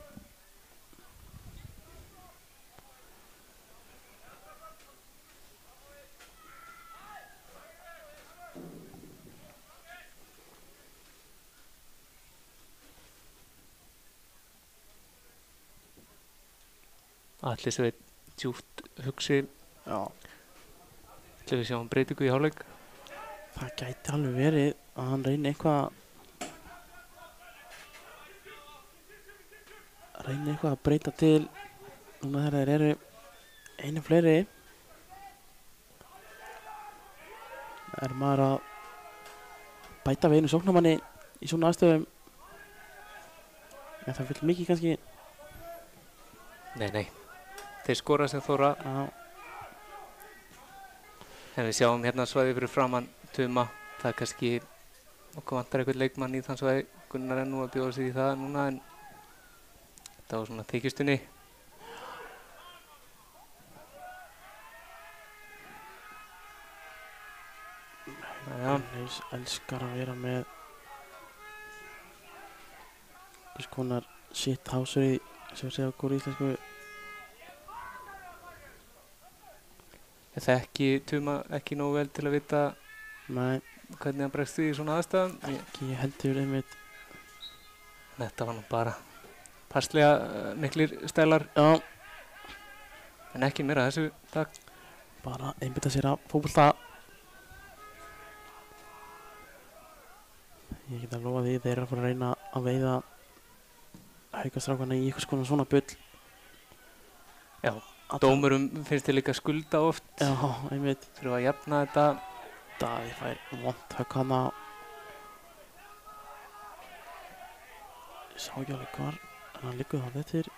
Atli Sveinn djúpt hugsi. Já. Ætlum við sjáum breytingu í hálfleik. Það gæti alveg verið að hann reyni eitthvað að breyta til núna þegar þeir eru einu fleiri. Er maður að bæta við einu sóknarmanni í svona aðstöðum? En það vill mikið kannski. Nei. Þeir skora sem þóra. Já. En við sjáum hérna svæði fyrir framann Tuma. Það er kannski okkur vantar eitthvað leikmann í þann svæði. Gunnar er nú að bjóða sig í það núna en þetta var svona þykjustunni. Gunnleifs elskar að vera með hvers konar shit hásur í sem við segja okkur íslensku. Ég þekki Tuma ekki nógu vel til að vita Nei, hvernig hann bregst við í svona aðstæðum. ekki heldur einmitt. Þetta var nú bara passlega miklir stælar. Já. En ekki meira þessu, takk. Bara einbytta sér að fótbolta. Ég get að lofa því þeir eru að fara að reyna að veiða haukastrákana í einhvers konar svona bull. Já, dómurum finnst þið líka skulda oft. Já, einmitt. Þurfa að jafna þetta. Daði fær vont högg hana. Ég sá ekki alveg hvar en hann liggur þarna eftir.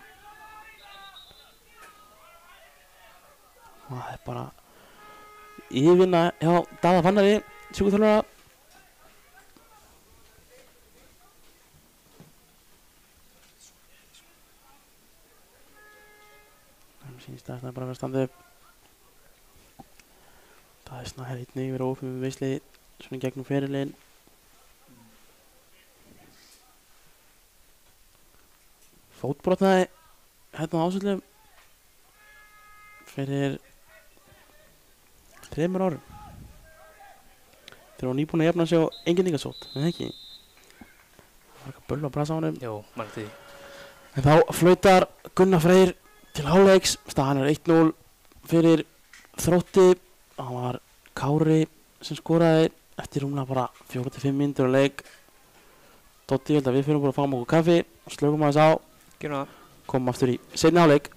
Og það er bara yfirvinna hjá Daða Fannari, sjúkraþjálfara. Það sýnist að það er bara að vera að standa upp. Daði Snær einnig verið ófum við veisli svona gegnum ferilinn. Fótbrotnaði hérna á ásöldum fyrir 3 árum. Þeir voru nýbúin að jafna sig á enginningasót, en ekki. Það var eitthvað bull á brasa á honum. Jó, mann því. En þá flautar Gunnar Freyr til hálfleiks. Staðan er 1-0 fyrir Þrótti. Það var Kári sem skoraði eftir rúmlega bara 4-5 mínútur á leik. Dotti, ég held að við fyrir bara að fáum okkur kaffi og slökum aðeins á. Gerum það. Komum aftur í seinni hálfleik.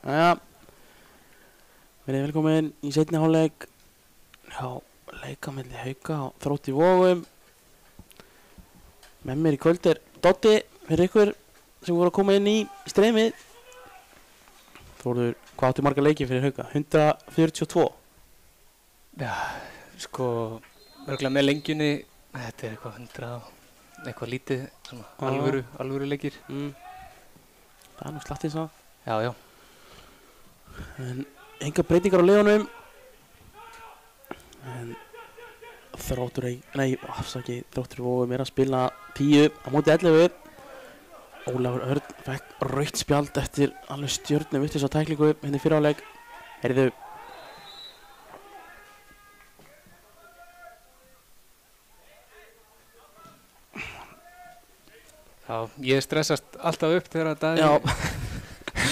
Jæja, verið velkomin í seinni hálfleik hjá leika milli Hauka og Þrótti Vogum. Með mér í kvöld Doddi fyrir ykkur sem voru að koma inn í streymið. Þórður, hvað áttu marga leiki fyrir Hauka? 142. Já, sko, örgulega með lengjunni, þetta eitthvað 100, eitthvað lítið, svona alvöru leikir. Það nú slattið svo. Já. En enga breytingar á liðunum. En Þróttur Vogum að spila 10 á móti 11. Ólafur Örn fekk rautt spjald eftir alveg stjörnu vitlaus á tæklingu hérna í fyrri hálfleik. Heyrðu. Já, ég stressast alltaf upp þegar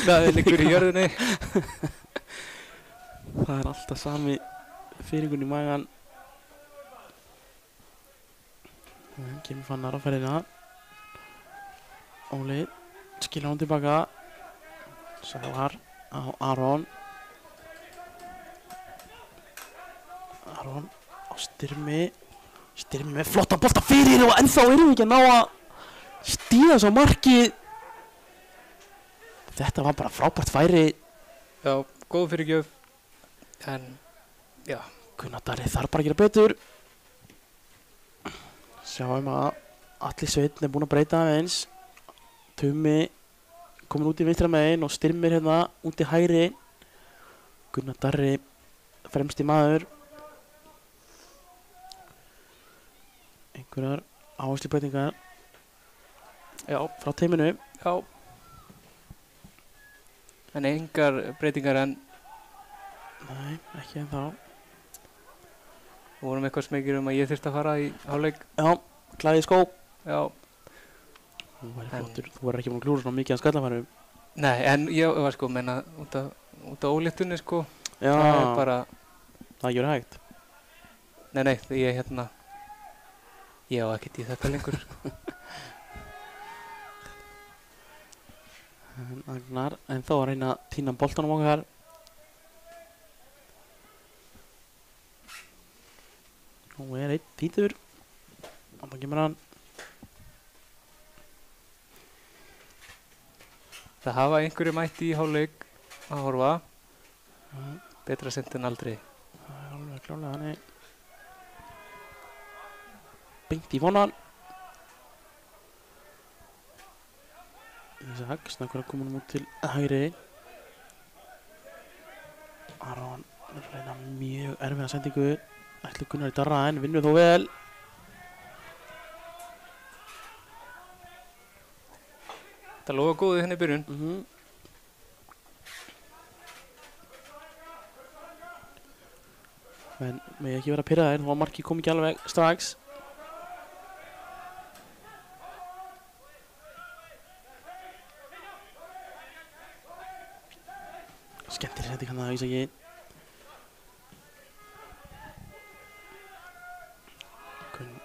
Daði liggur í jörðinni. Það alltaf sami fyrirgun í magan. Kemur Fannar á ferðina. Óli skilur hann tilbaka. Sævar á Aron. Aron á Styrmi. Styrmi með flottan bolta fyrir og ennþá erum við ekki að ná að stíða svo markið. Þetta var bara frábært færi. Já, góð fyrirgjöf. En, já. Gunnar Darri þarf bara að gera betur. Sjáum að Atli Sveinn búinn að breyta aðeins. Tumi komin út í vinstra megin og Styrmir hérna út í hægri. Gunnar Darri fremsti maður. Einhverjar áherslubreytingar. Já, frá teiminu. Já. En engar breytingar en... Nei, ekki ennþá. Við vorum eitthvað smekir að ég þyrfti að fara í hálfleik. Já, klæði skó. Já. Þú verður ekki búin að klúra svona mikið að skallafærum. Nei, en ég var sko menna út af óléttunni sko. Já. Það bara... Það gjör hægt. Nei, ég ég á ekkert í þetta lengur sko. Agnar, en þá að reyna að týna boltanum okkar. Nú einn títur. Þannig kemur hann. Það hafa einhverju mætti í hálfleik að horfa. Betra sent en aldrei. Það alveg klálega þannig. Beint í vonan. Ísak, snakkur að koma út til hægri. Aron er að reyna mjög erfiða sendingu. Ætli Gunnar í Darra en vinnur þó vel. Það lofa góðið henni í byrjun. En með ekki vera pirraðir, þó að markið kom ekki alveg strax. Skemmtileg sending hann að Ísaki.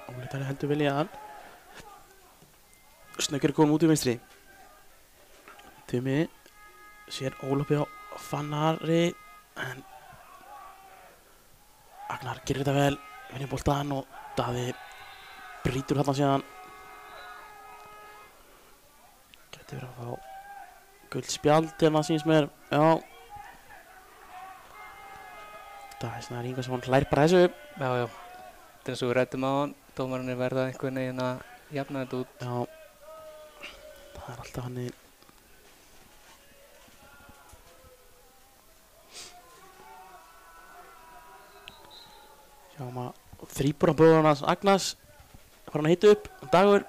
Óli Darri heldur vel í hann. Snöggur er komin út í vinstri. Tumi sér Ólafur á Fannari en Agnar gerir þetta vel, vinnur boltaðan og Daði brýtur þarna síðan. Gæti verið að fá gult spjald hérna sýnist mér. Já. Daði Snær Ingarsson hlær bara þessu. Já. Þetta er eins og við ræddum á hann. Dómarinn er verða einhvern veginn að jafna þetta út. Já. Það er alltaf hann í... Sjáum að þríburabróðurinn hans Agnars fara hann að hita upp. Dagur.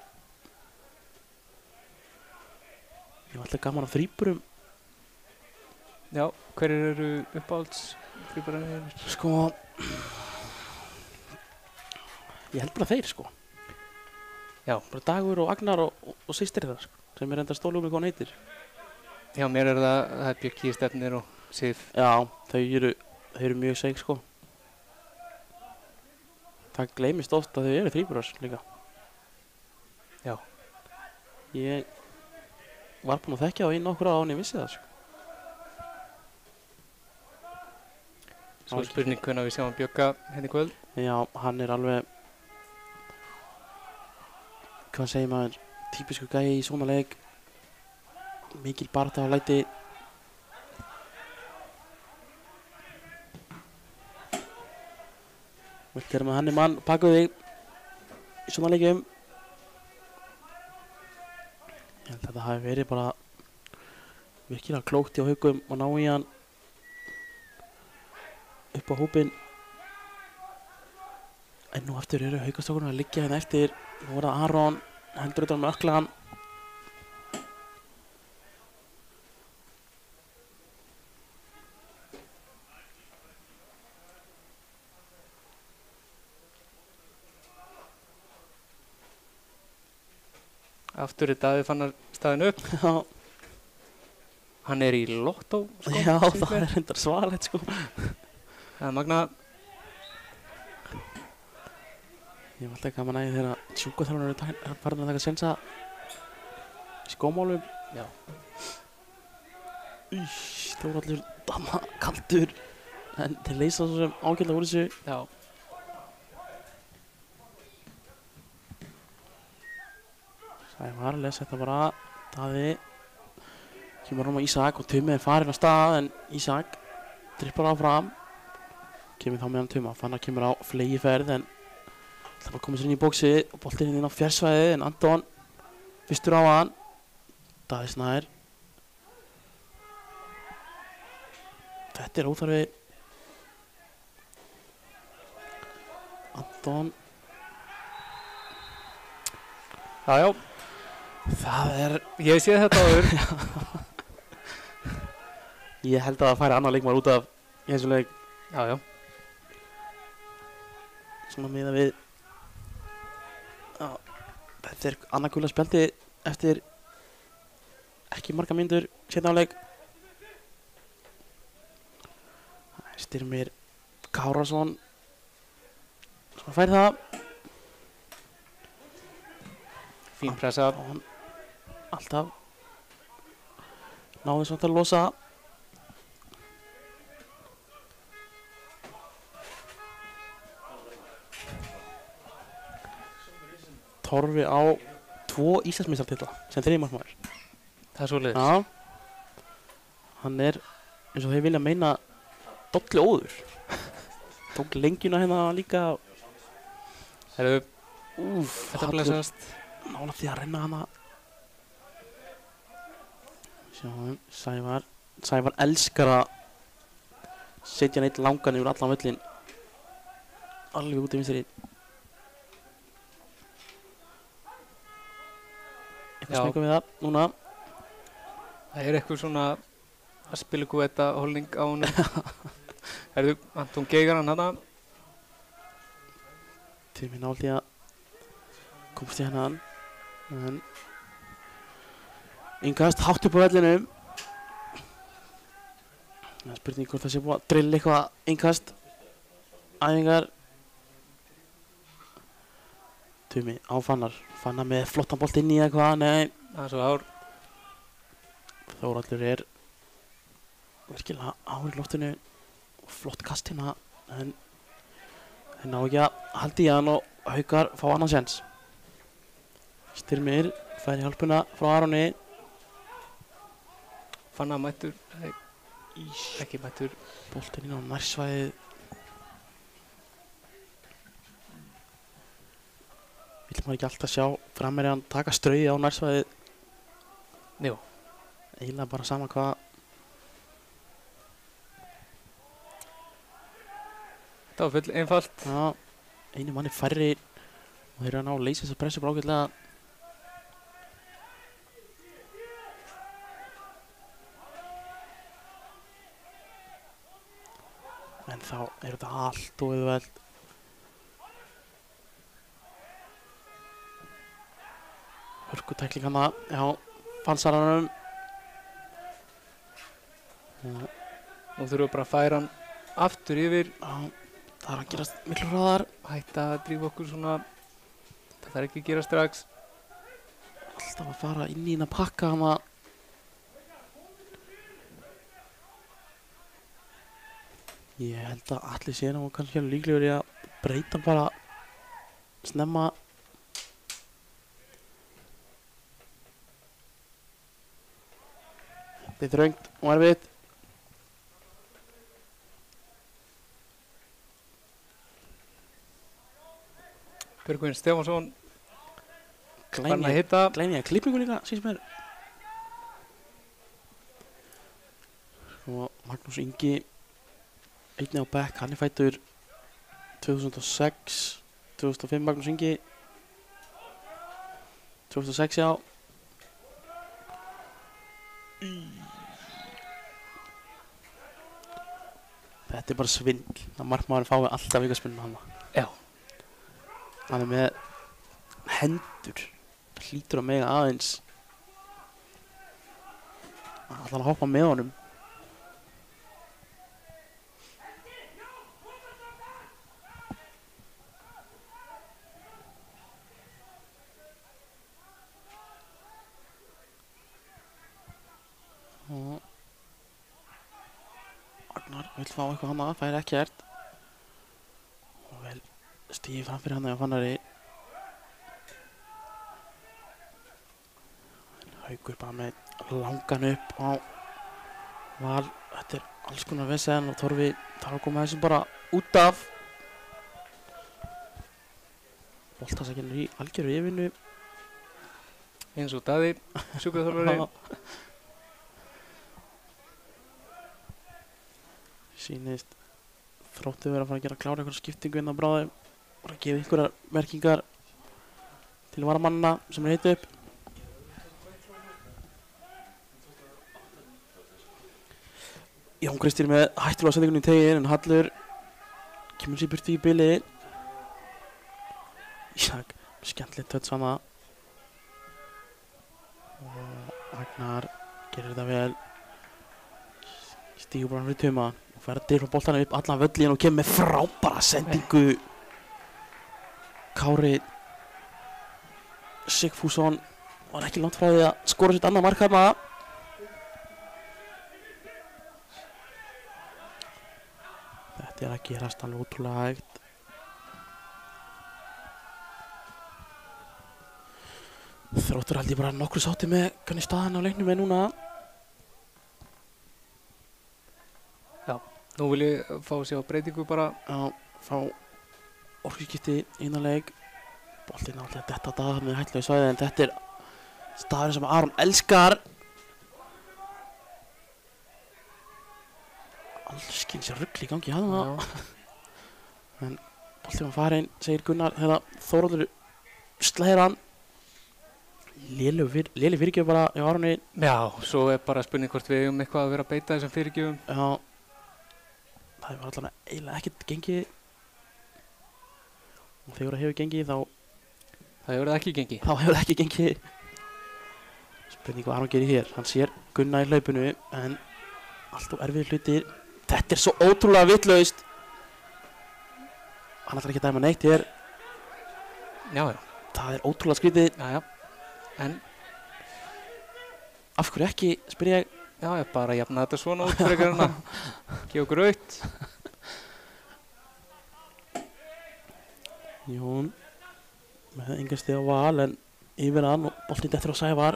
Ég var alltaf gaman af þríburum. Já, hverjir eru uppáhalds þríburarnir? Sko... Ég held bara þeir sko. Já. Bara Dagur og Agnar og systir þeirra sko. Sem er enda stólum með hvað hann heitir. Já, mér er það er Björki Stefnir og Sif. Já, þau eru mjög seig sko. Það gleymist oft að þau eru þríburar líka. Já. Ég var búinn að þekkja það í nokkra án ég vissi það sko. Svo er spurning hvernig við sjáum Bjögga hérna í kvöld. Já, hann er alveg, hvað segir maður, típisku gæi í svona leik. Mikil baráttu á læti. Vilt vera með hann mann baka þig í svona leikjum. Ég held að þetta hafi verið bara virkilega klókt hjá Haukum og ná í hann upp á hópinn. En nú aftur eru Haukastrákurinn að liggja hérna eftir. Nú er það Aron, hendur utan með öklan. Aftur er Davíð Fannar staðinn upp. Já, Hann er í lottó, sko. já sýnist það mér. er reyndar svarlegt sko. Það er magna. Ég var alltaf gaman að þegar sjúkraþjálfarinn eru farin að taka sensa í skómálum. Já. Það voru allir dama kaldur. En þeir leysa svo sem ágætlega úr þessu. Já. Sævar lesa þetta bara. Daði kemur á Ísak og Tumi er farinn á stað en Ísak drippar áfram. Kemur þá með hann Tuma. Fannar kemur á flegiferð en það var komið sér inn í bóksi og boltinn inn á fjársvæði en Anton fyrstur á hann. Daði Snær. Þetta er óþarfi. Anton. Já, já. Það er, Ég hef séð þetta áður. ég held að það færi annar leikmaður út af í þessum leik. Já, já. Svona miðað við. Já, þetta er annað gula spjaldi eftir ekki marga mínútur seinna á leik. Styrmir Kárason sem fær það. Fín pressa. Og hann alltaf náði samt að losa. Torfi á 2 Íslandsmeistartitla sem 3. markmaður. Það er svoleiðis. Já. Hann er eins og þeir vilja meina dollu óður. Tók lengjuna hérna líka. Herðu, þetta Hallur blessast. nála því að renna hana. Sjáum, Sævar elskar að setja neitt langan yfir allan völlin. Alveg út í vinstri. Eitthvað Já. smekkum við það núna. Það er eitthvað svona að spila þetta holning á honum. Herðu, Anton Geigar hann hana. Tumi nála að komast í hennan. En innkast hátt upp á vellinum. Það er spurning hvort það sé búið að drilla eitthvað innkast. Æfingar. Tumi á Fannar. Fannar með flottan bolt inn í eitthvað. Nei, Það er svo ár. Þórhallur er virkilega ár í loftinu og flott kast hérna en þeir ná ekki að halda í hann og Haukar fá annan séns. Styrmir fær í hjálpuna frá Aroni. Fanna mættur. Nei, ekki mættur. Boltinn inn á nærsvæðið. Vill maður ekki alltaf sjá framherjan taka strauði á nærsvæðið. Jú. Eiginlega bara sama hvað. Það var full einfalt. Já, einu manni færri og þeir eru að ná að leysa þessa pressu bara ágætlega. En þá er þetta allt og auðvelt. Hörkutækling hana, já, falsaranum. Nú þurfum við bara að færa hann aftur yfir. Já, það er að gerast miklu hraðar. Hætta að drífa okkur svona. Það þarf ekki að gera strax. Alltaf að fara inn í hérna pakka hana. Ég held að Atli sé nú kannski alveg líklegur í að breyta bara snemma. Þetta er þröngt og erfitt. Björgvin Stefánsson fann að Gleymi hitta. ég klippingu líka, síns mér. Og Magnús Ingi einnig á bekk, hann er fættur 2006, 2005 Magnús Ingi, 2006 já. Þetta er bara svindl, það markmaðurinn fái alltaf aukaspyrnu hann. Já. Hann er með hendur, hlýtur að mega aðeins. Hann ætlar að hoppa með honum. Og Agnar vill fá eitthvað annað, fær ekkert. Og vel stíði fram fyrir hann eða Fannari. Haukur bara með langan upp á Val. Þetta er alls konar vesen og Torfi þarf að koma þessum bara út af. Boltasækjarnir í algjöru yfirvinnu. Eins og Daði, sjúkraþjálfari. Sýnist Þróttur vera að fara að klára einhverja skiptingu inn á bráði og að gefa einhverjar merkingar til varamanna sem er heitu upp. Jón Kristín með hættur á sendingunni í tegin en Hallur kemur sér burti í bili. Ísak, skemmtilegt tödd sama. Og Agnar gerir þetta vel. Stígur bara hann fyrir Tuma og fer að dreifla boltanum upp allan völlin og kemur með frábæra sendingu. Kári Sigfússon var ekki langt frá því að skora sitt annað mark þarna. Þetta er að gerast alveg ótrúlega hægt. Þróttur held ég bara nokkru sátti með hvernig staðan á leiknum er núna. Nú vil ég fá að sjá breytingu bara. Já, fá orkuskipti innan leik. Boltinn alltaf detta á dag með hættlegu svæði en þetta er staðurinn sem Aron elskar. Allskins rugl í gangi hérna. En boltinn var farinn, segir Gunnar þegar Þóróldur slæðir hann. Léleg fyrirgjöf bara í Aroni. Já, svo er bara spurning hvort við eigum eitthvað að vera að beita þessum fyrirgjöfum. Já. Það var allavega eiginlega ekkert gengið og þegar það hefur gengið þá hefur það ekki gengið. Þá hefur það ekki gengið. Spurning hvað Aron gerir hér. Hann sér Gunnar í hlaupinu en allt og erfið hlutir. Þetta er svo ótrúlega vitlaust. Hann ætlar ekki að dæma neitt hér. Já. Það er ótrúlega skrítið. Já. En af hverju ekki, spyr ég. Já, ég bara jafna þetta svona út fyrir ekki hérna. Gefa okkur raut. Jón með engan stig á Val en yfir hann og boltinn dettur á Sævar.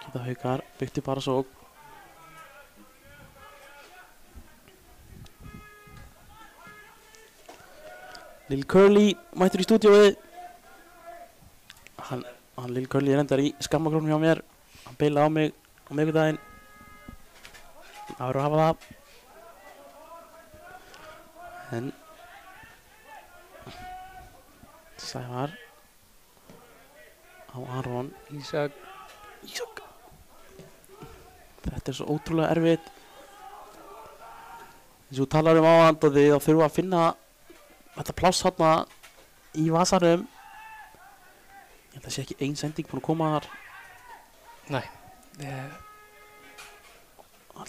Geta Haukar, byggt bara svo. Lil Curly mættur í stúdíóið. Hann Lil Curly er endar í skammaklónum hjá mér. Hann beilaði á mig á miðvikudaginn. Það verður að hafa það. En Sævar á Aron. Ísak. Þetta er svo ótrúlega erfitt. Eins og þú talar áðan og þið þá þurfa að finna þetta pláss þarna í vasanum. Ég held að það sé ekki ein sending búin að koma þar. Nei.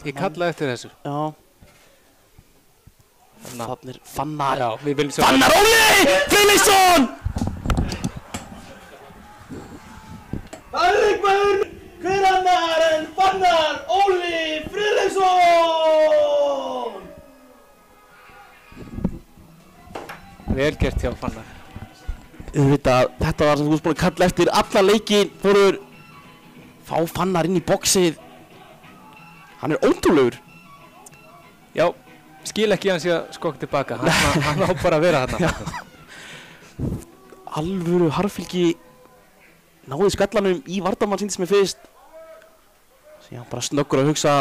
Ég kalla eftir þessu. Já. Þannig er Fannar. Já, við viljum sjá Fannar Óli Friðleifsson! Það er leikmaður hver annar en Fannar Óli Friðleifsson! vel gert hjá Fannar. Þetta var sem þú veist búin að kalla eftir alla leikin. Þórður fá Fannar inn í boxið. Hann ótrúlegur. Já, skil ekki hans í að skokka tilbaka. Hann á bara að vera þarna. Alvöru harðfylgi. Náði skallanum í varnarmann sýndist mér fyrst. Síðan bara snöggur að hugsa.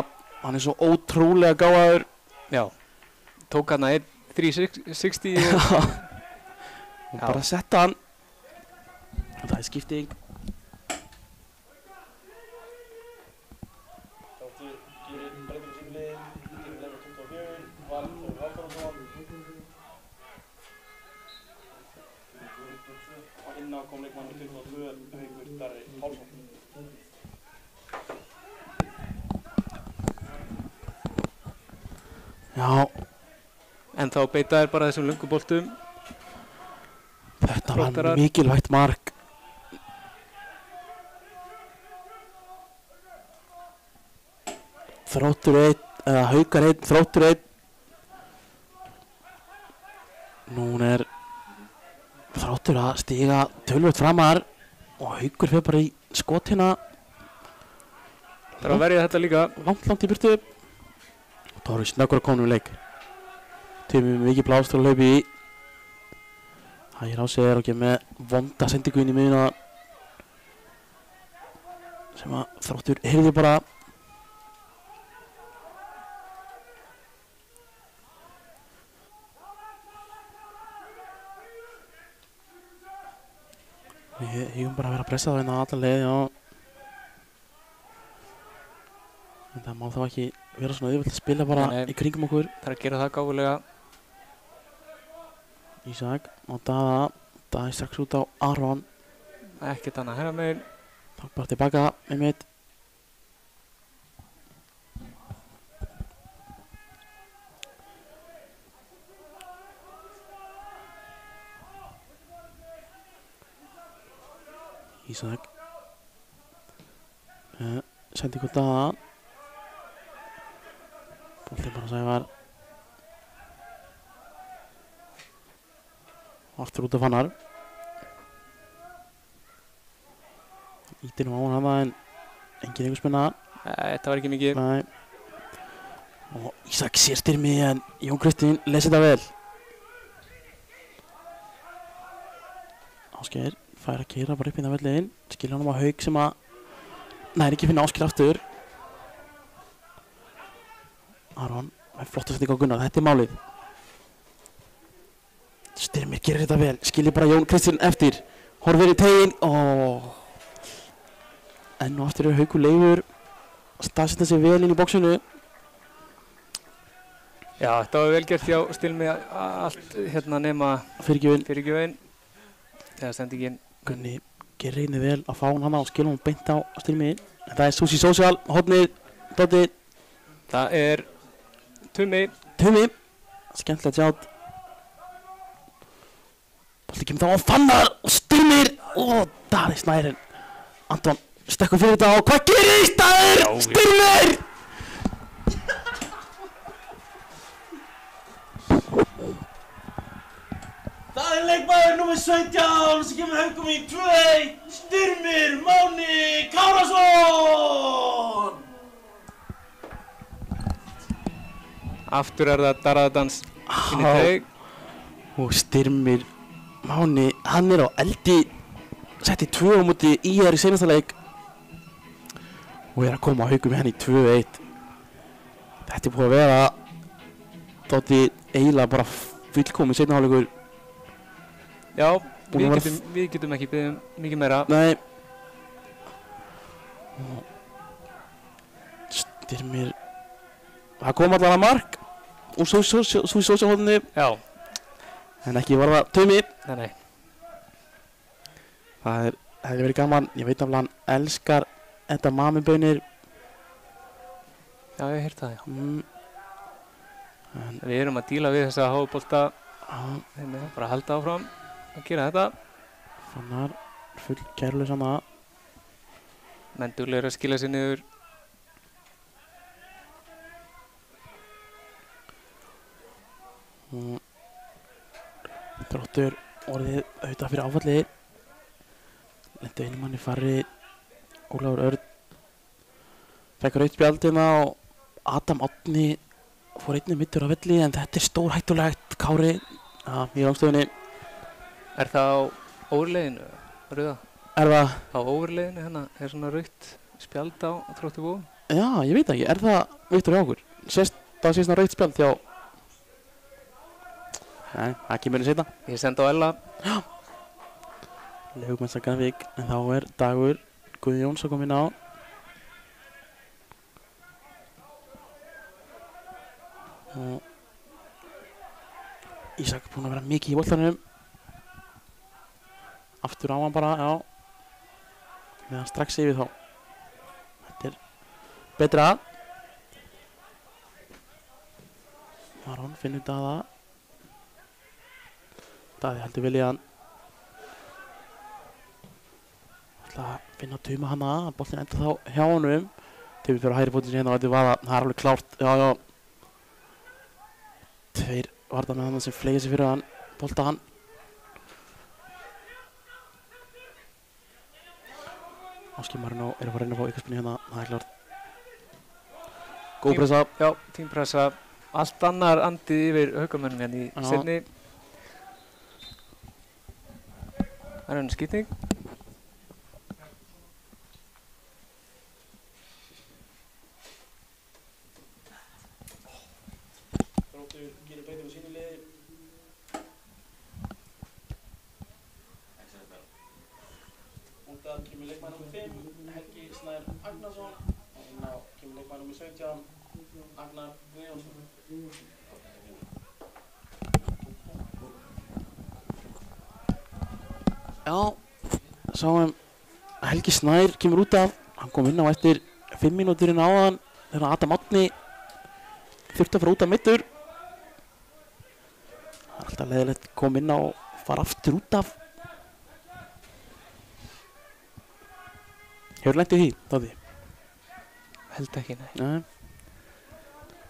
Hann svo ótrúlega gáfaður. Já, tók hann að 360 og bara setta hann. Það skipting. Já, en þá beita þær bara þessum lönguboltum. Þetta var mikilvægt mark. Þróttur 1 eða Haukar 1, Þróttur 1. Nún Þróttur að stíga tölvöld framar og Haukur fyrir bara í skotina. Það er að verja þetta líka. Langt í burtu. Það var snöggur að koma leik. Tímum mikið blást til að hlaupa í. Hægir á sig og kemur með vonda sendingu inn í miðjuna sem að Þróttur heyrði bara. Við hugum bara að vera að pressa það hérna alla leið, já. En það má þá ekki vera svona auðvelt að spila bara í kringum okkur. Það er að gera það gáfulega. Ísak á Daða. Daði strax út á Aron. Ekkert annað herra megin. Takk bara tilbaka einmitt. Ísak. Sendi ykkur Daða. Boltinn bara Sævar. Aftur út af Fannar. Ítir nú á hann en engin einhver spenna. Þetta var ekki mikið. Nei. Og Ísak sér styrmi en Jón Kristinn lesi þetta vel. Ásgeir fær að keyra bara upp inn á vellinn. Skilja hann á Hauk sem að næri ekki finna Ásgeir aftur. Aron með flott að setja á Gunnar, þetta málið. Styrmir gerir þetta vel, skilji bara Jón Kristinn eftir. Horfir í teginn, enn og aftur Haukur Leifur að staðsetja sig vel inn í bóksinu. Já, þetta var vel gert hjá Styrmi allt hérna nema fyrirgjöfin. Þegar sendingin. Gunni gerir einnig vel að fá hann og skilja hann beint á Styrmi. Þetta er Susi Social, hodnið, Dótti. Það er Tumi, skemmtilegt sjátt. Bolti kemur þá á Fannar og Styrmir. Daði Snærinn. Anton stekkur fyrir þetta og hvað gerist? Það er Styrmir! Það er leikmaður númer 17 sem kemur Haukum í 2-1. Styrmir Máni Kárason! Aftur er það Darraðardans inn í teig. Og Styrmir Máni, hann á eldi. Setti 2 á móti IR í seinasta leik. Og að koma að Haukum með hann í 2-1. Þetta búið að vera Dótti eiginlega bara fullkomið seinna hálfleikur. Já, við getum ekki beðið mikið meira. Nei. Styrmir. Það kom allavega mark úr Sósíahóðinni. Já. En ekki var það Tumi. Nei. Það hefði verið gaman. Ég veit að hann elskar þetta mamibönir. Já, ég hef heyrt það, já. Við erum að díla við þessa hábolta. Þeim er bara að halda áfram að gera þetta. Fannar full kærleys hana. Menn duglegir að skila sér niður. Þróttur orðið auðvitað fyrir áfalli. Lendi einum manni fari Ólafur Örn. Fekk rautt spjaldina og Adam Árni fór einnig middur á velli en þetta stór hættulegt. Kári í rangstöðunni. Það á overleginu, rauða? Það? Á overleginu hérna svona rautt spjald á Þrótti Vogum? Já, ég veit ekki. Það Viktor hjá okkur? Það sé svona rautt spjald hjá... Nei, það kemur í seinna. Ég sendi á Ella. Já. Leifugmennstan Grafvík, en þá Dagur Guðjóns að koma inn á. Og Ísak búinn að vera mikið í boltanum. Aftur á hann bara, já. Meðan strax yfir þá. Þetta betra. Aron finnur Daða. Daði heldur vel í hann. Ætla að finna Tuma hana. Boltin enda þá hjá honum. Tumi fyrir hægri fótinn hérna og þetta var það. Það alveg klárt. Já. Tveir varðar með hann sem fleigir sig fyrir hann. Bolta hann. Áskil Marino að fara inn að fá ykkarspunni hérna. Það klárt. Góð pressa. Já, tímpressa. Allt annar andið yfir haukamönnum hérna í seinni. Það henni skýtning. Þróttur gerir breytingu á sínu liði. Útaf kemur leikmaður númer 5, Helgi Snær Agnarsson. Og inn á kemur leikmaður númer 17, Agnar Guðjónsson. Já, sáum Helgi Snær kemur út af. Hann kom inn á eftir 5 mínútur inn á hann þegar Adam Árni þurfti að fara út af middur. Það alltaf leiðilegt að koma inn á og fara aftur út af. Hefur lent í því, Doddi? Held ekki, nei. Nei.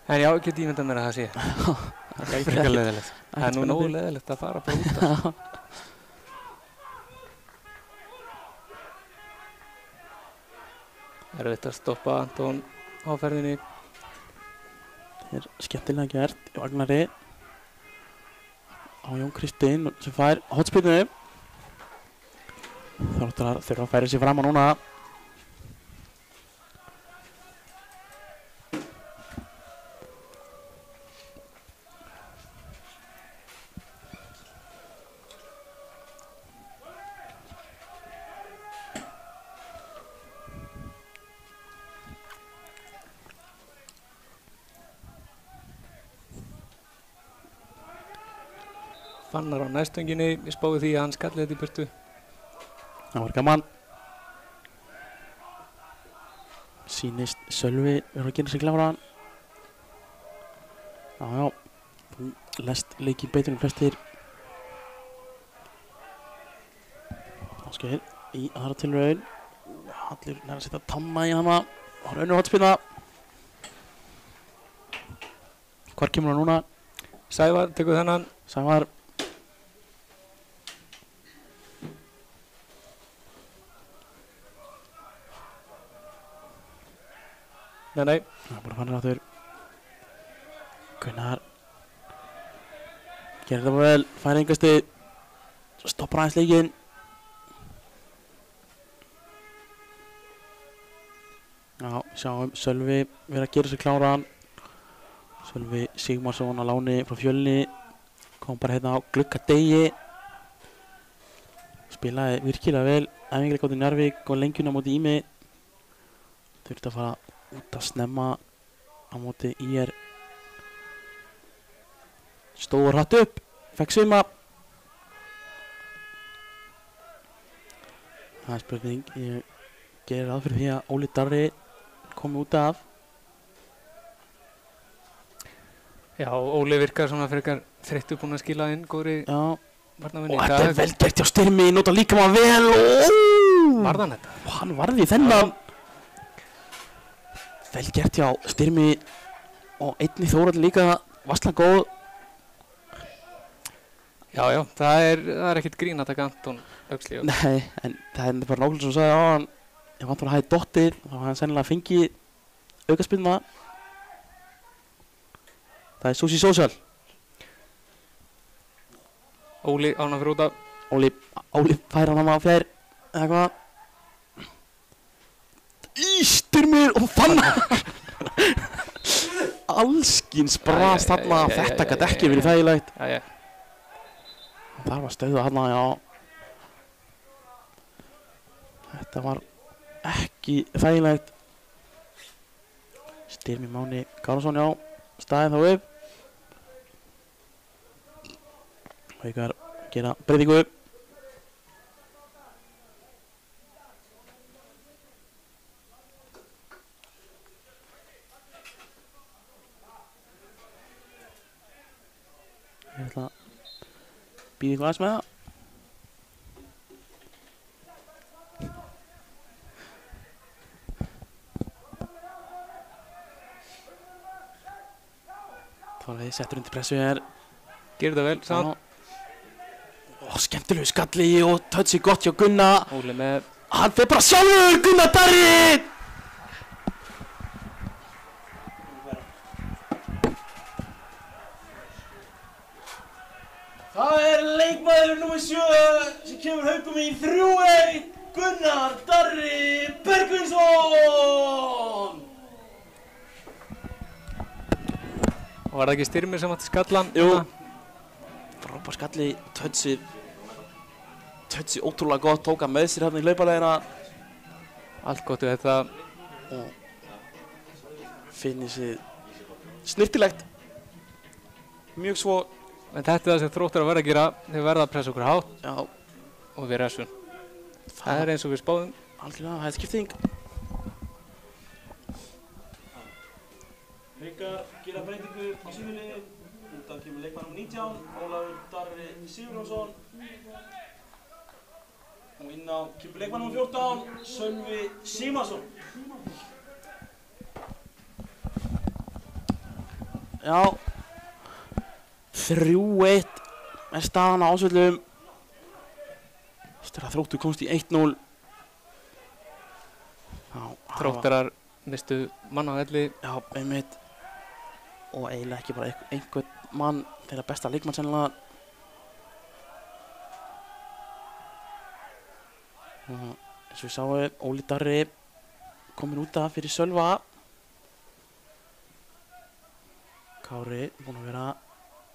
En já, get ímyndað mér að það sé. Það er frekar leiðilegt. Það er nú nógu leiðilegt að fara bara út af. Það er auðvitað að stoppa Anton á ferðinni. Það skemmtilega gert hjá Agnari. Á Jón Kristinn sem fær hotspyrnu. Þróttarar þurfa að færa sig fram á núna. Fannar á næstönginni, ég spáði því að hann skalli þetta í burtu. Það var gaman. Sýnist Sölvi verður að gera sig klára. Já, þú lest leikinn betur en flestir. Ásgeir í aðra tilraun. Hallur nær að setja tanna í hana. Það var önnur hotspyrna. Hvar kemur hann núna? Sævar tekur þennan. Sævar. Nei. Það er bara fannir áttur. Gunnar gerir þetta vel, fær engasti. Svo stoppar aðeins leikinn. Já, sjáum Sölvi vera að gera sig kláran. Sölvi Sigmarsson á láni frá Fjölni. Kom bara hérna á gluggadegi. Spilaði virkilega vel. Æfingarleik átti Njarðvík og lengjuna á móti Ími. Þurfti að fara út að snemma á móti IR. Stóð hratt upp, fekk svima. Það er spurning, ég gerir ráð fyrir því að Óli Darri komi út af. Já, Óli virkar svona frekar þreyttur búinn að skila inn góðri varnarvinni. Og þetta er vel gert hjá Styrmi, nota líka maður vel. Varðan þetta? Hann varði þennan. Vel gert hjá Styrmi og einni Þórhall líka vassla góð. Já, það er ekkert grín að taka Anton Huxley. Nei, en það er bara nákvæmlega sem sagði á hann. Ef Anton hefði dottið, þá hefði hann sennilega fengið aukaspyrna. Það er Susi Social. Óli ána fyrir út af. Óli fær hann á fjær, eða hvað. Styrmir og Fannar. Allskins brast þarna, þetta gæti ekki verið þægilegt. Það var stöðu þarna, já. Þetta var ekki þægilegt. Styrmir Máni Kárason, já, staðið þá upp. Haukar gera breytingu. Ég ætla að býða ykkur aðeins með það. Þorði settur undir pressu hér. Gerir það vel, samt. Skemmtilegu skalli og touchi gott hjá Gunna. Óli með. Hann fer bara sjálfur, Gunnar Darri! Það er leikmaður nr. 7 sem kemur Haukum í 3-1, Gunnar Darri Bergvinsson! Og var það ekki Styrmir sem átti skallan? Jú. Frábær skalli, touchi ótrúlega gott, tók hann með sér hérna í hlaupalegina. Allt gott við þetta. Og finishið snirtilegt. Mjög svo. En þetta er það sem Þróttur að verða að gera. Þeir verða að pressa okkur hátt. Já. Og við resum. Það er eins og við spáðum. Algjörlega, það er skipting. Haukar gera breytingu á síðunni. Undan kemur leikmann nr. 19, Ólafur Darri Sigurjónsson. Og inn á kemur leikmann nr. 14, Sölvi Símarsson. Já. 3-1 er staðan á Ásvöllum. Eftir að Þróttur komst í 1-0. Þróttarar mistu mann á velli. Já, einmitt. Og eiginlega ekki bara einhvern mann, þeirra besta leikmann sennilega. Eins og við sáum, Óli Darri komin út af fyrir Sölva. Kári búinn að vera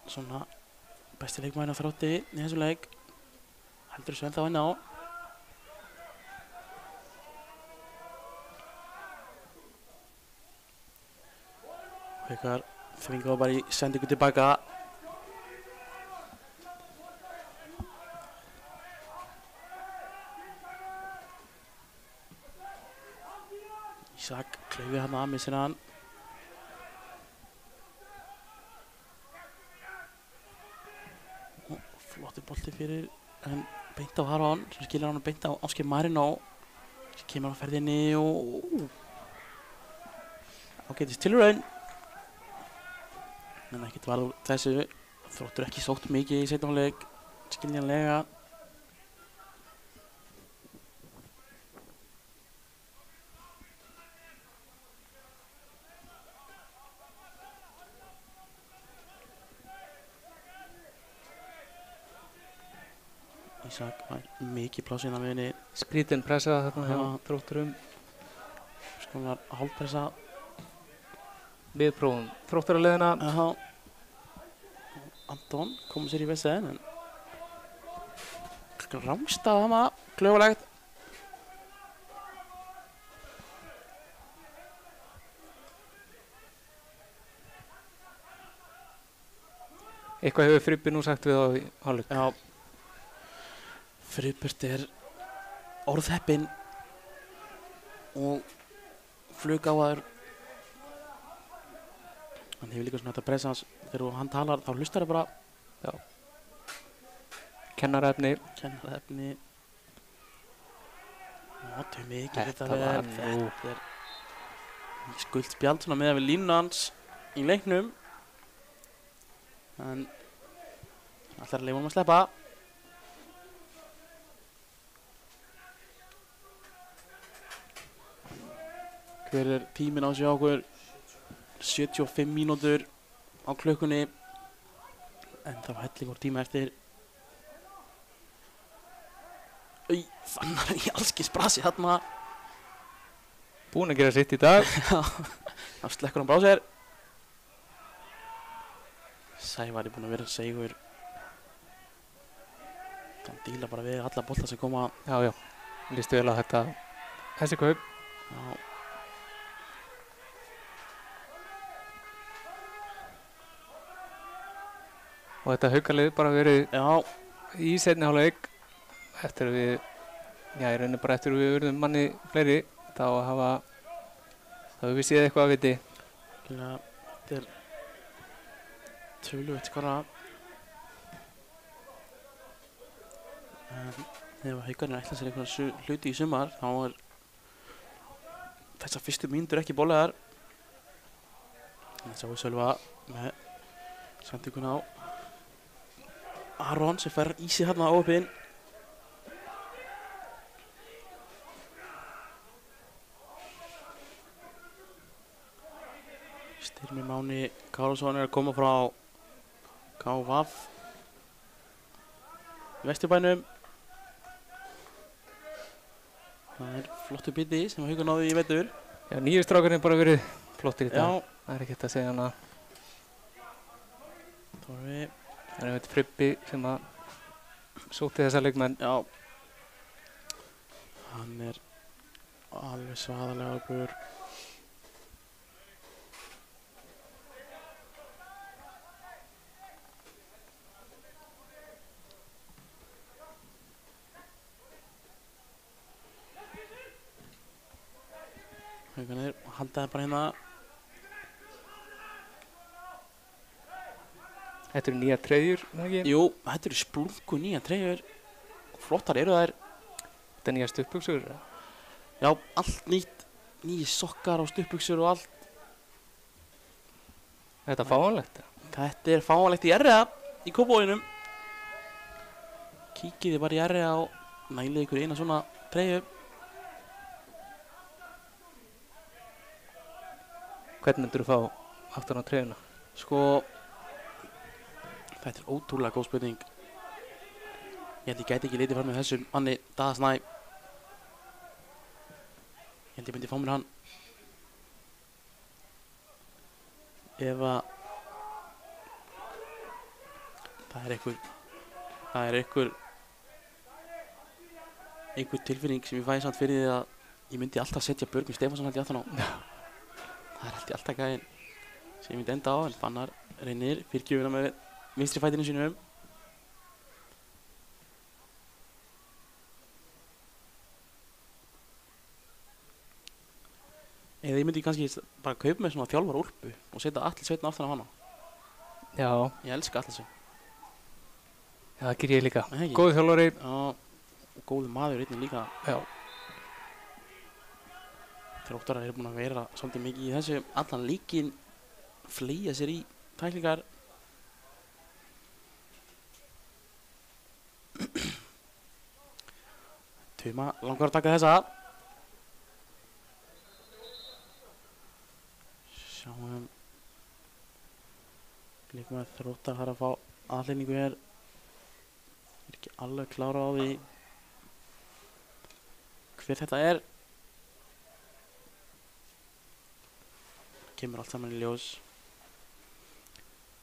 svona besti leikmaðurinn á Þrótti í þessum leik. Heldur þessu ennþá inn á. Haukar þvinga bara í sendingu tilbaka. Ísak klaufið hann að missir hann. Flottur bolti fyrir en beint á Harón sem skilur hann beint á Ásgeir Marino sem kemur á ferðinni og ágætis tilraun. En ekkert varð úr þessu. Þróttur ekki sótt mikið í seinni hálfleik, skiljanlega. Ísak var mikið pláss inn á miðjunni. Skrítin pressa þarna hjá Þrótturum. Skonar hálfpressa. Við prófum Þróttaraleðina. Anton kom sér í vesen en rámstað hana, klaufalegt. Eitthvað hefur Fribbi nú sagt við á í hálfleik. Já. Friðbjörn er orðheppinn og flugáfaður. Hann hefur líka svona þetta presens þegar hann talar þá hlustar það bara. Já. Kennarefni. Notum mikið þetta vel. Þetta er skuldspjald svona með við línu hans í leiknum. En Ætlar að leyfa honum að sleppa. Hver er tíminn á sig á okkur? 75 mínútur á klukkunni. En það var hellingur tíma eftir. Fannar í allskis brasi þarna. Búinn að gera sitt í dag. Þá slekkur hann bara á sér. Sævar er búinn að vera segur. Hann díla bara við alla bolta sem koma. Já, lístu vel á þetta. Þessi kaup. Já. Og þetta Haukalið bara verið í seinni hálfleik. Eftir að við, í rauninni bara eftir að við urðum manni fleiri. Þá höfum við séð eitthvað að viti. Þetta er töluvert skora. Ef Haukarnir ætla sér einhverja hluti í sumar, þá er þessar fyrstu mínútur ekki bólegar. Þannig að Sölva með sendinguna á Aron sem fer í sig hérna á opinn. Styrmi Máni Kárásson er að koma frá KVF í Vesturbænum. Það er flottur biti sem Haukur náði í vetur. Já, nýju strákarnir bara verið flottir í dag. Já. Það er ekkert að segja hana. Þá erum við. Það er einmitt Fribbi sem að sótti þessa leikmenn. Já. Hann er alveg svaðalega öflugur. Haukarnir haldaði bara hérna. Þetta eru nýja treyjur, ekki? Jú, þetta eru splungu nýja treyjur. Flottar eru þær. Þetta er nýja stuttbuxur. Já, allt nýtt. Nýji sokkar og stuttbuxur og allt. Þetta er fáanlegt. Þetta er fáanlegt í RA í Kópavoginum. Kíkiði bara í RA og nælið ykkur eina svona treyju. Hvernig myndir þú fá aftan á treyjuna? Sko, þetta er ótrúlega góð spurning. Ég held ég gæti ekki litið fram með þessum manni Daða Snæ. Ég held ég myndi fá mér hann. Ef að það er einhver tilfinning sem ég fæði samt fyrir því að ég myndi alltaf setja Björgvin Stefánsson held ég aftan á. Það er alltaf gæðin sem ég myndi enda á, en Fannar reynir fyrirgjöfuna með vinstri fætinu sínum. Eða ég myndi kannski bara kaupa með svona þjálfara úlpu og setja Atli Sveinn aftan á hana. Já. Ég elska Atli Sveinn. Já, það ger ég líka. Nei, ekki. Góður þjálfari. Já, og góður maður einnig líka. Já. Þróttarar eru búin að vera svolítið mikið í þessu. Allan líkin fleygja sér í tæklingar. Tuma langar að taka þessa. Sjáum. Líkum að Þróttar har að fá aðhlynningu hér. Ég er ekki alveg klára á því hver þetta er. Kemur allt saman í ljós.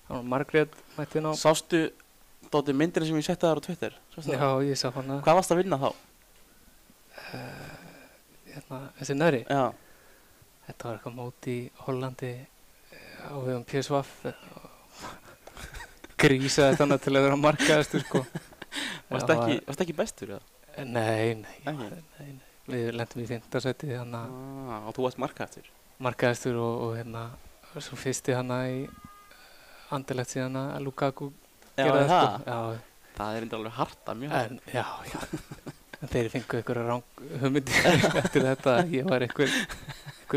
Það var Margrét mætti inn á. Sástu Dóti myndina sem ég setti þar á Twitter? Já, ég sá hana. Hvað varst að vinna þá? Þessi neðri? Já. Þetta var eitthvað mót í Hollandi á vegum PSV. Grísaði þannig til að vera markaðastur, sko. Varst ekki bestur, eða? Nei. Nei. Við lentum í 5. sæti þannig. Og þú varst markaðastur? Markaðastur og svo fyrsti hana í andilegt síðan að Lukaku gerði það, sko. Já. Það er alveg harta mjög hart. Já. En þeir fengu einhverja hugmyndir eftir þetta. Ég var einhver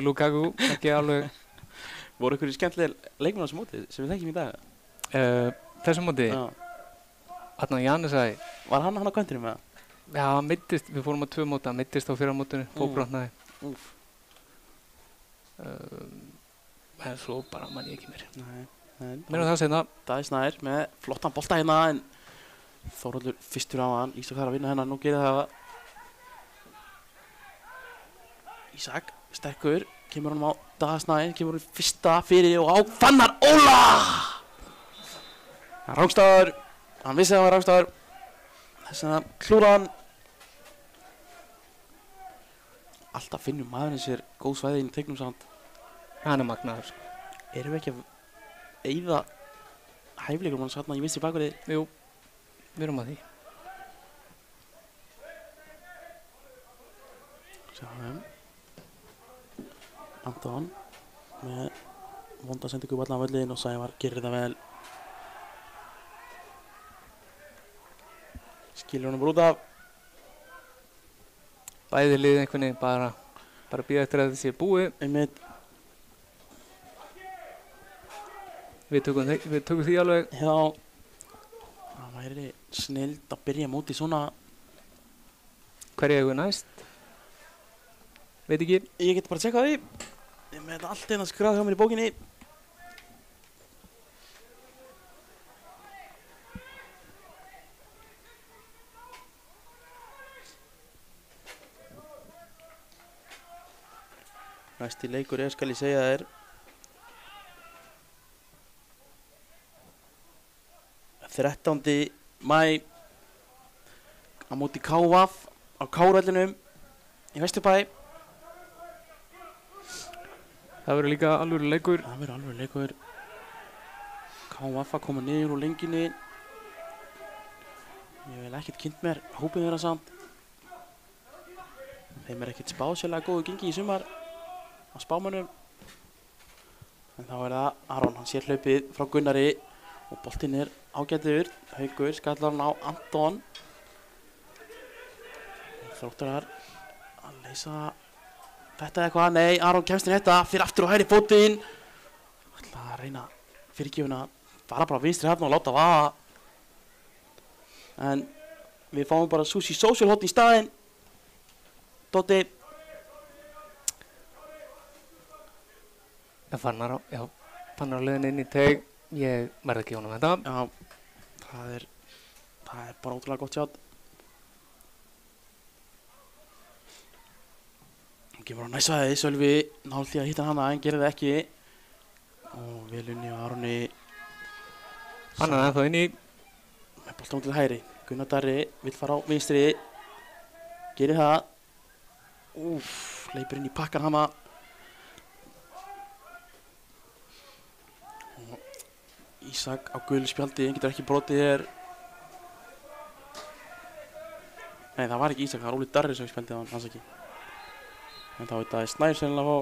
Lukaku, ekki alveg. Voru einhverju skemmtilegir leikmenn á þessu móti sem við þekkjum í dag? Þessu móti? Já. Adnan Janusæði. Var hann á kantinu með það? Já, hann meiddist, við fórum á 2 móta, hann meiddist á fyrra mótinu, fótbrotnaði. En svo bara man ég ekki meir. Nei. Meira það seinna. Daði Snær með flottan bolta hérna en Þórhallur fyrstur á hann. Ísak þarf að vinna hennar, nú gerir það. Ísak, sterkur, kemur honum á Daði Snær, kemur honum fyrsta fyrir og á Fannar Óla! Rángstafur, hann vissi að það var rángstafur. Þess að klúra hann. Alltaf finnum maðurinn sér góð svæði inn í teiknum samt. Hann magnaður, sko. Erum við ekki að eyða hæfileikum hans hérna í vinstri bakverði? Jú, við erum að því. Sjáum. Anton með vonda sendingu upp allan völlin og Sævar gerir það vel. Skilur honum út af. Bæði lið einhvern veginn bara bíða eftir að þetta sé búið. Einmitt. Við tökum því alveg. Já. Það væri snillt að byrja móti svona. Hverju eigum við næst? Veit ekki. Ég get bara að tjekka því. Ég með þetta allt einn að skráða hjá mér í bókinni. Næsti leikur skal ég segja þér 13. maí á móti KVF á Kárvellinum í Vesturbæ. Það verður líka alvöru leikur. Það verður alvöru leikur. KVF að koma niður úr lengjunni. Ég vil ekkert kynnt mér hópið þeirra samt. Þeim ekkert spásjælega góðu gengi í sumar á spámanum. En þá það Aron, hann sér hlaupið frá Gunnari og boltinn ágætur. Haukur skallar hann á Anton. Þróttarar að leysa þetta eitthvað. Nei, Aron kemst inn þetta, fyrir aftur og hægri fótinn. Ætla að reyna fyrirgjöfuna, fara bara vinstri hérna og láta vaða. En við fáum bara Sushi Social Hot í staðinn. Dotti. Fannar á leiðinni inn í teig. Ég verði ekki honum þetta. Já, það er bara ótrúlega gott sjátt. Hann kemur á næsvæði, Sölvi náð því að hitta hana en gerir það ekki. Og Vilunni og Aroni. Hann ennþá inn í. Með boltan til hægri. Gunnar Darri vill fara á vinstri. Gerir það. Leipur inn í pakkan hana. Ísak á gulu spjaldi, hann getur ekki brotið hér. Nei, það var ekki Ísak, það var Óli Darri sem spjaldið hann, hans ekki. En þá er Daði Snær sennilega að fá.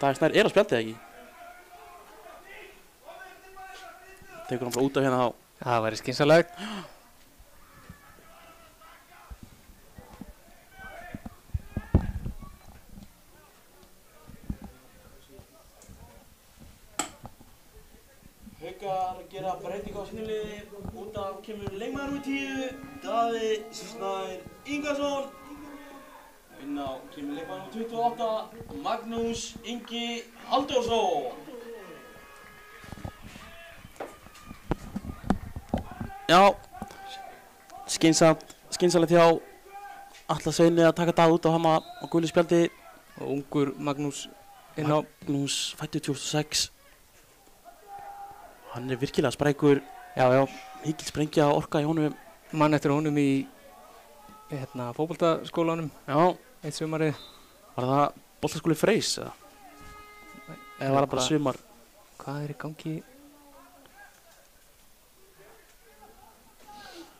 Daði Snær á spjaldið ekki. Tekur hann bara út af hérna þá. Það væri skynsamlegt. Haukar gera breytingu á sínu liði. Út af kemur leikmaður númer 10, Daði Snær Ingason. Inn á kemur leikmaður númer 28, Magnús Ingi Halldórsson. Já, skynsamlegt hjá Atla Sveini að taka Daða út á hama á gulu spjaldi. Og ungur Magnús inn á. Magnús fæddur 2006. Hann virkilega sprækur. Já. Mikil sprengja orka í honum. Mann eftir honum í fótboltaskólanum. Já. Eitt sumarið. Var það boltaskóli Freys eða? Eða var það bara sumar? Hvað í gangi?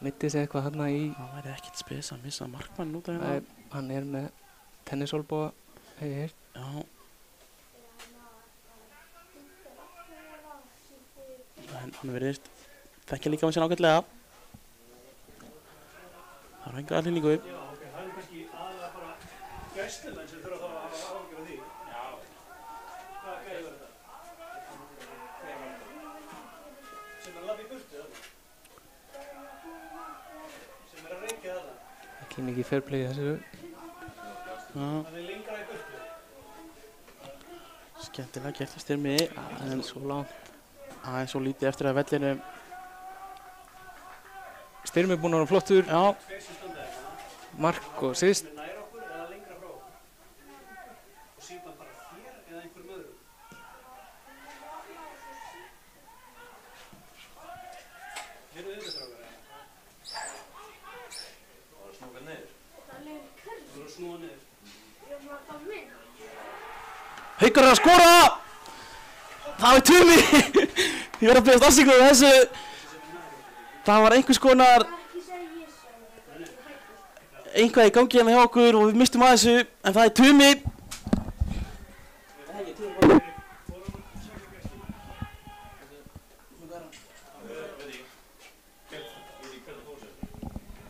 Mitti sig eitthvað hérna í. Það væri ekkert spes að missa markmann út af hérna. Nei, hann með tennisolbóa, hef ég heyrt. Já. En hann verðist þekkja líka með sér ágætlega. Það er enga aðhlýningu. Já, ok, það kannski aðalega bara gæslumenn sem þurfa þá að hafa áhyggjur af því. Já. Hvað gæði var þetta? Sem er að labba í burtu, eða? sem að reykja þetta. Ekki mikið fair play í þessu. Það lengra í burtu. Skemmtilega gert í Styrmi. En svo langt. Aðeins svo lítið eftir að vellinu. Styrmi búinn að vera flottur. Já. Tveir sem standa þetta. Mark og assist. Sem er nær okkur eða lengra frá okkur. Og síðan bara þér eða einhverjum öðrum. Heyrðu þetta strákar, eða? Það var að snúka niður. Það var að snúa niður. Haukar er að skora! Það var Tumi! Ég verð að beðast afsökunar á þessu. Það var einhvers konar eitthvað í gangi hérna hjá okkur og við mistum að þessu, en það er Tumi.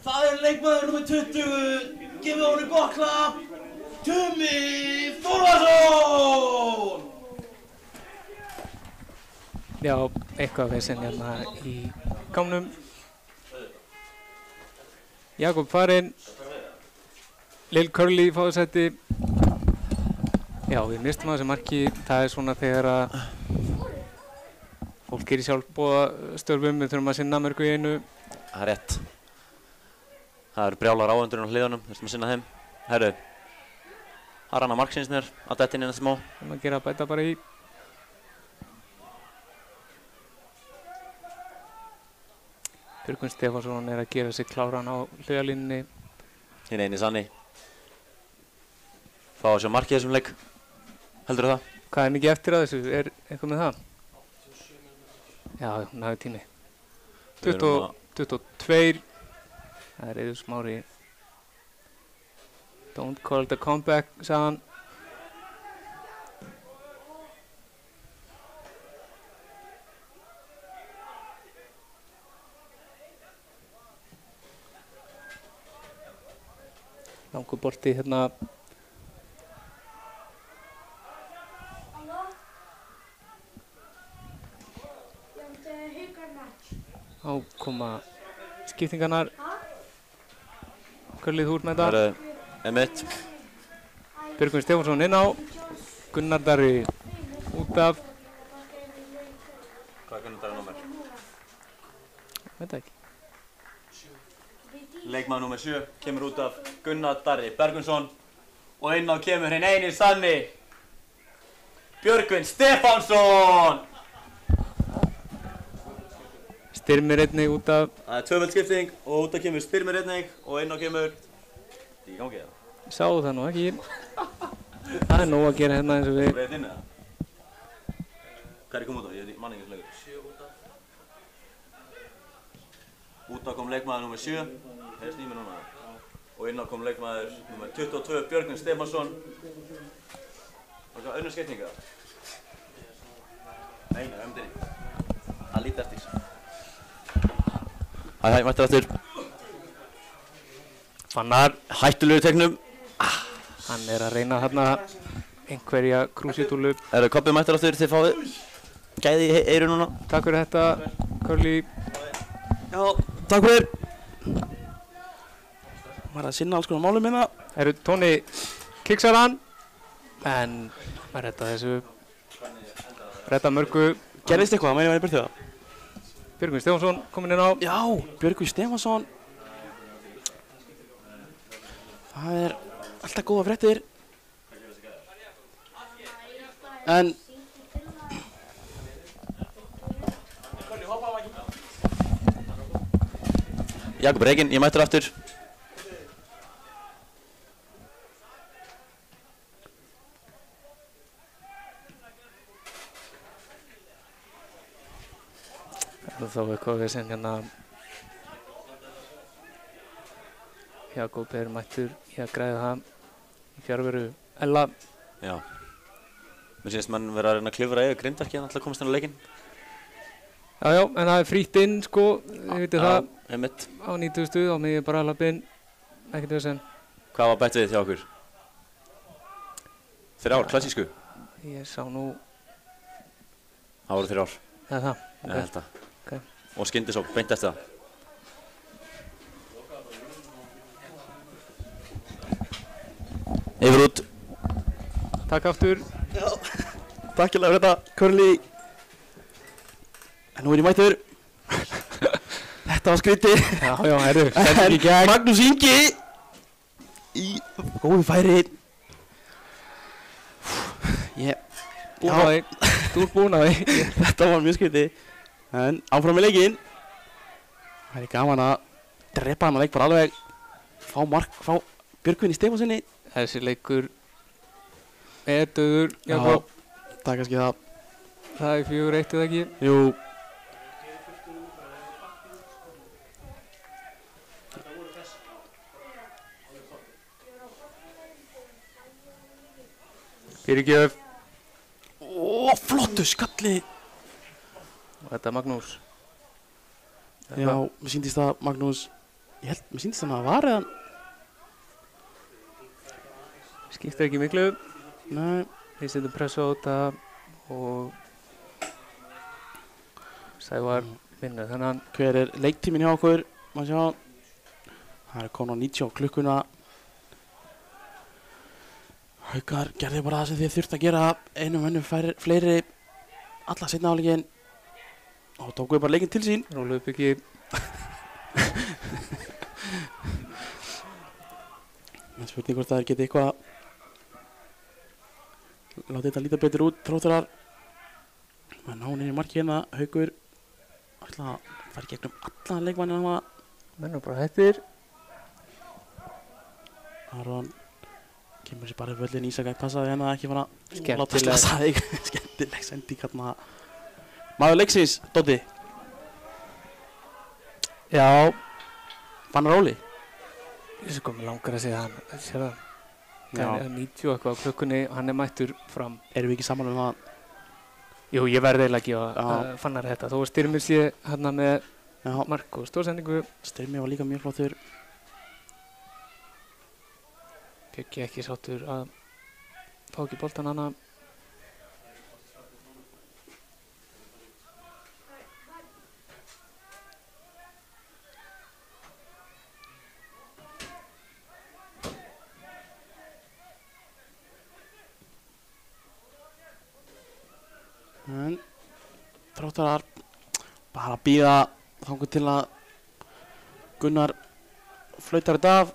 Það er leikmaður nr. 20. Gefið honum gott klapp. Tumi Þórðarsson! Já, eitthvað vesen hérna í gámnum. Jakob farinn. Lil Curly fáðsætti. Já, við mistum að þessu marki. Það er svona þegar að fólk er í sjálfboðastörfum. Við þurfum að sinna mörgu í einu. Það er rétt. Það eru brjálar áhundurinn á hliðunum, þurfum að sinna þeim. Herru, það rannar marksinsnir að detta inn í þetta smá. Það er að gera bæta bara í. Björgvin Stefánsson er að gera sig kláran á hliðalínunni. Hinn eini sanni. Fá að sjá markið þessum leik. Heldur það? Hvað er mikið eftir að þessu? Er eitthvað með það? Já, nægur tími. 22. Það er Eiður Smári. Don't call it a comeback, sagði hann. Langur bolti hérna. Á koma skiptingarnar. Curly, þú út með þetta. Það eru Emmett. Björgvin Stefánsson inn á. Gunnar Darri út af. Hvað er Gunnar Darri númer? Veit það ekki. Leikmaður númer 7 kemur út af Gunnar Darri Bergvinsson. Og inn á kemur hinn eini sanni Björgvin Stefánsson. Styrmir einnig út af. Það er tvöföld skipting og út af kemur Styrmir einnig og inn á kemur í gangi það. Sáu það nú ekki. Það er nóg að gera hérna eins og við. Breiðt inn eða? Hvað er komið út af? Ég mann ekki þessu leikur. 7 út af. Út af kom leikmaður númer 7. Það er snýmið núna. Og inn á kom leikmaður númer 22 Björgvin Stefánsson. Var það önnur skiptinga? Nei, ömdini. Það lítið eftir. Hæ, mættir aftur. Fannar. Hættulegu tegnum. Hann er að reyna hérna einhverja krúsitúlu. Eru Kobbi mættir aftur, þið fáið gæði í eyru núna. Takk fyrir þetta, Curly. Já, takk fyrir. Var að sinna alls konar málum hérna. Tóni kiksar hann. En að redda þessu. Redda mörgu. Gerðist eitthvað, það mæni væri byrtið það. Björgvin Stefánsson kominn inn á. Já, Björgvin Stefánsson. Það er alltaf góða fréttir. En Jakob Reykjén, ég mættir aftur. Þá eitthvað við sem hérna Jakob er mættur í að græða það í fjárveru Ella. Já. Mér sést mann vera að reyna að klifra yfir grindverki en alltaf komast hann á leikinn. Já, já, en það er frítt inn sko, þið vitið það. Einmitt. Á 90 stuð, á miðjum bara að lappa inn. Ekkert vesen. Hvað var bætt við hjá okkur? 3 ár, klassísku? Ég sá nú. Það voru 3 ár. Það er það. Ég held það. Okay. Og skyndisókn, beint eftir það. Yfir út. Takk aftur. Takk fyrir þetta, Curly. En nú er ég mættur. Þetta var skrítið. Já, herru, sendir í gegn. Magnús Ingi í góðu færi. Búin á því. Þú ert búin á því. Þetta var mjög skrítið. En áfram með leikinn. Það er gaman að drepa hann að leik bara alveg. Fá Björgvin í Stefánsinni. Þessi leikur er döður. Já, það er kannski það. Það er 4-1 eða ekki? Jú. Fyrirgjöf. Flottu skalli. Og þetta er Magnús. Já, mér sýndist það Magnús. Mér sýndist það að það var eðan. Skiptir ekki miklu. Nei. Við setjum pressu á þetta og Sævar vinnur þennan. Hver er leiktíminn hjá okkur? Má sjá. Það er komin á 90 á klukkuna. Haukar gerði bara það sem þið þurft að gera. Einum fleiri alla seinna hálfleikinn. Og tókuðu bara leikinn til sín. Rólu upp ekki. Men spurning hvort það geti eitthvað látið þetta líta betur út, Þróttarar. Men ná niður í marki hérna, Haukur ætla að fara í gegnum alla leikmannina hann. Menn bara hættir. Aron kemur sér bara í völlin, Ísakæk passaði hérna ekki fara Skemmtileg. láta slasa þig. Skemmtileg sending hérna. Maður leiksins, Doddi. Já. Fannar Óli. Þessi komið langar að segja hann. Sér það. Já. Það er 90 eitthvað á klukkunni og hann er mættur fram. Erum við ekki saman um það? Jú, ég verði eiginlega ekki að Fannar þetta. Þó Styrmir sé hérna með mark og stórsendingu. Styrmir var líka mjög flottur. Bjöggi ekki sáttur að fá ekki boltan hana. En Þróttarar bara að bíða þangað til að Gunnar flautar þetta af.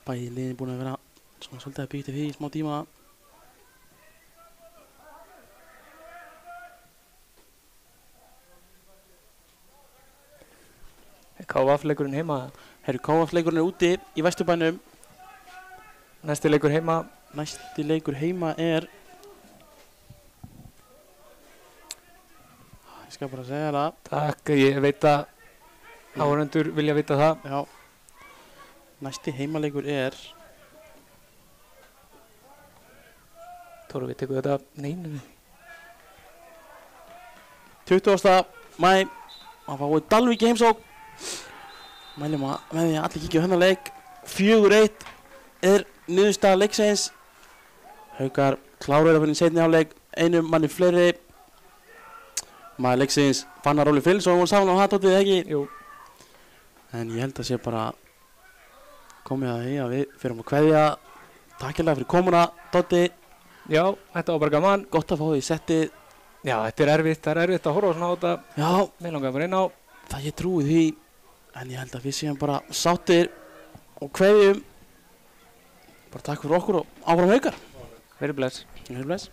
Bæði liðin búin að vera svona svolítið að byggja því í smá tíma. KF-leikurinn heima. Herru, KF-leikurinn er úti í Vesturbænum. Næsti leikur heima. Næsti leikur heima er ég skal bara segja það. Takk, ég veit að áhorfendur vilja vita það. Já. Næsti heimaleikur er Tóru, við tekum þetta neinu. 20. maí að fá Dalvík í heimsókn. Mælum að með því að allir kíkja á hennar leik. 4-1 er niðurstaða leiksins. Haukar klárar að finna seinni hálfleik, einum manni fleiri. Maður leiksins Fannar Óli Fylls og hún var saman á hattótið, ekki? Jú. En ég held að sé bara komið að því að við fyrirum að kveðja. Takk hérlega fyrir komuna, Doddi. Já, þetta var bara gaman. Gott að fá því settið. Já, þetta er erfitt, það er erfitt að horfa svona á þetta. Já. Mér langar að vera inn á. Það ég trúi því, en ég held að við séum bara sáttir og kveðjum. Bara takk fyrir okkur og áfram Haukar. Verið bless. Verið bless.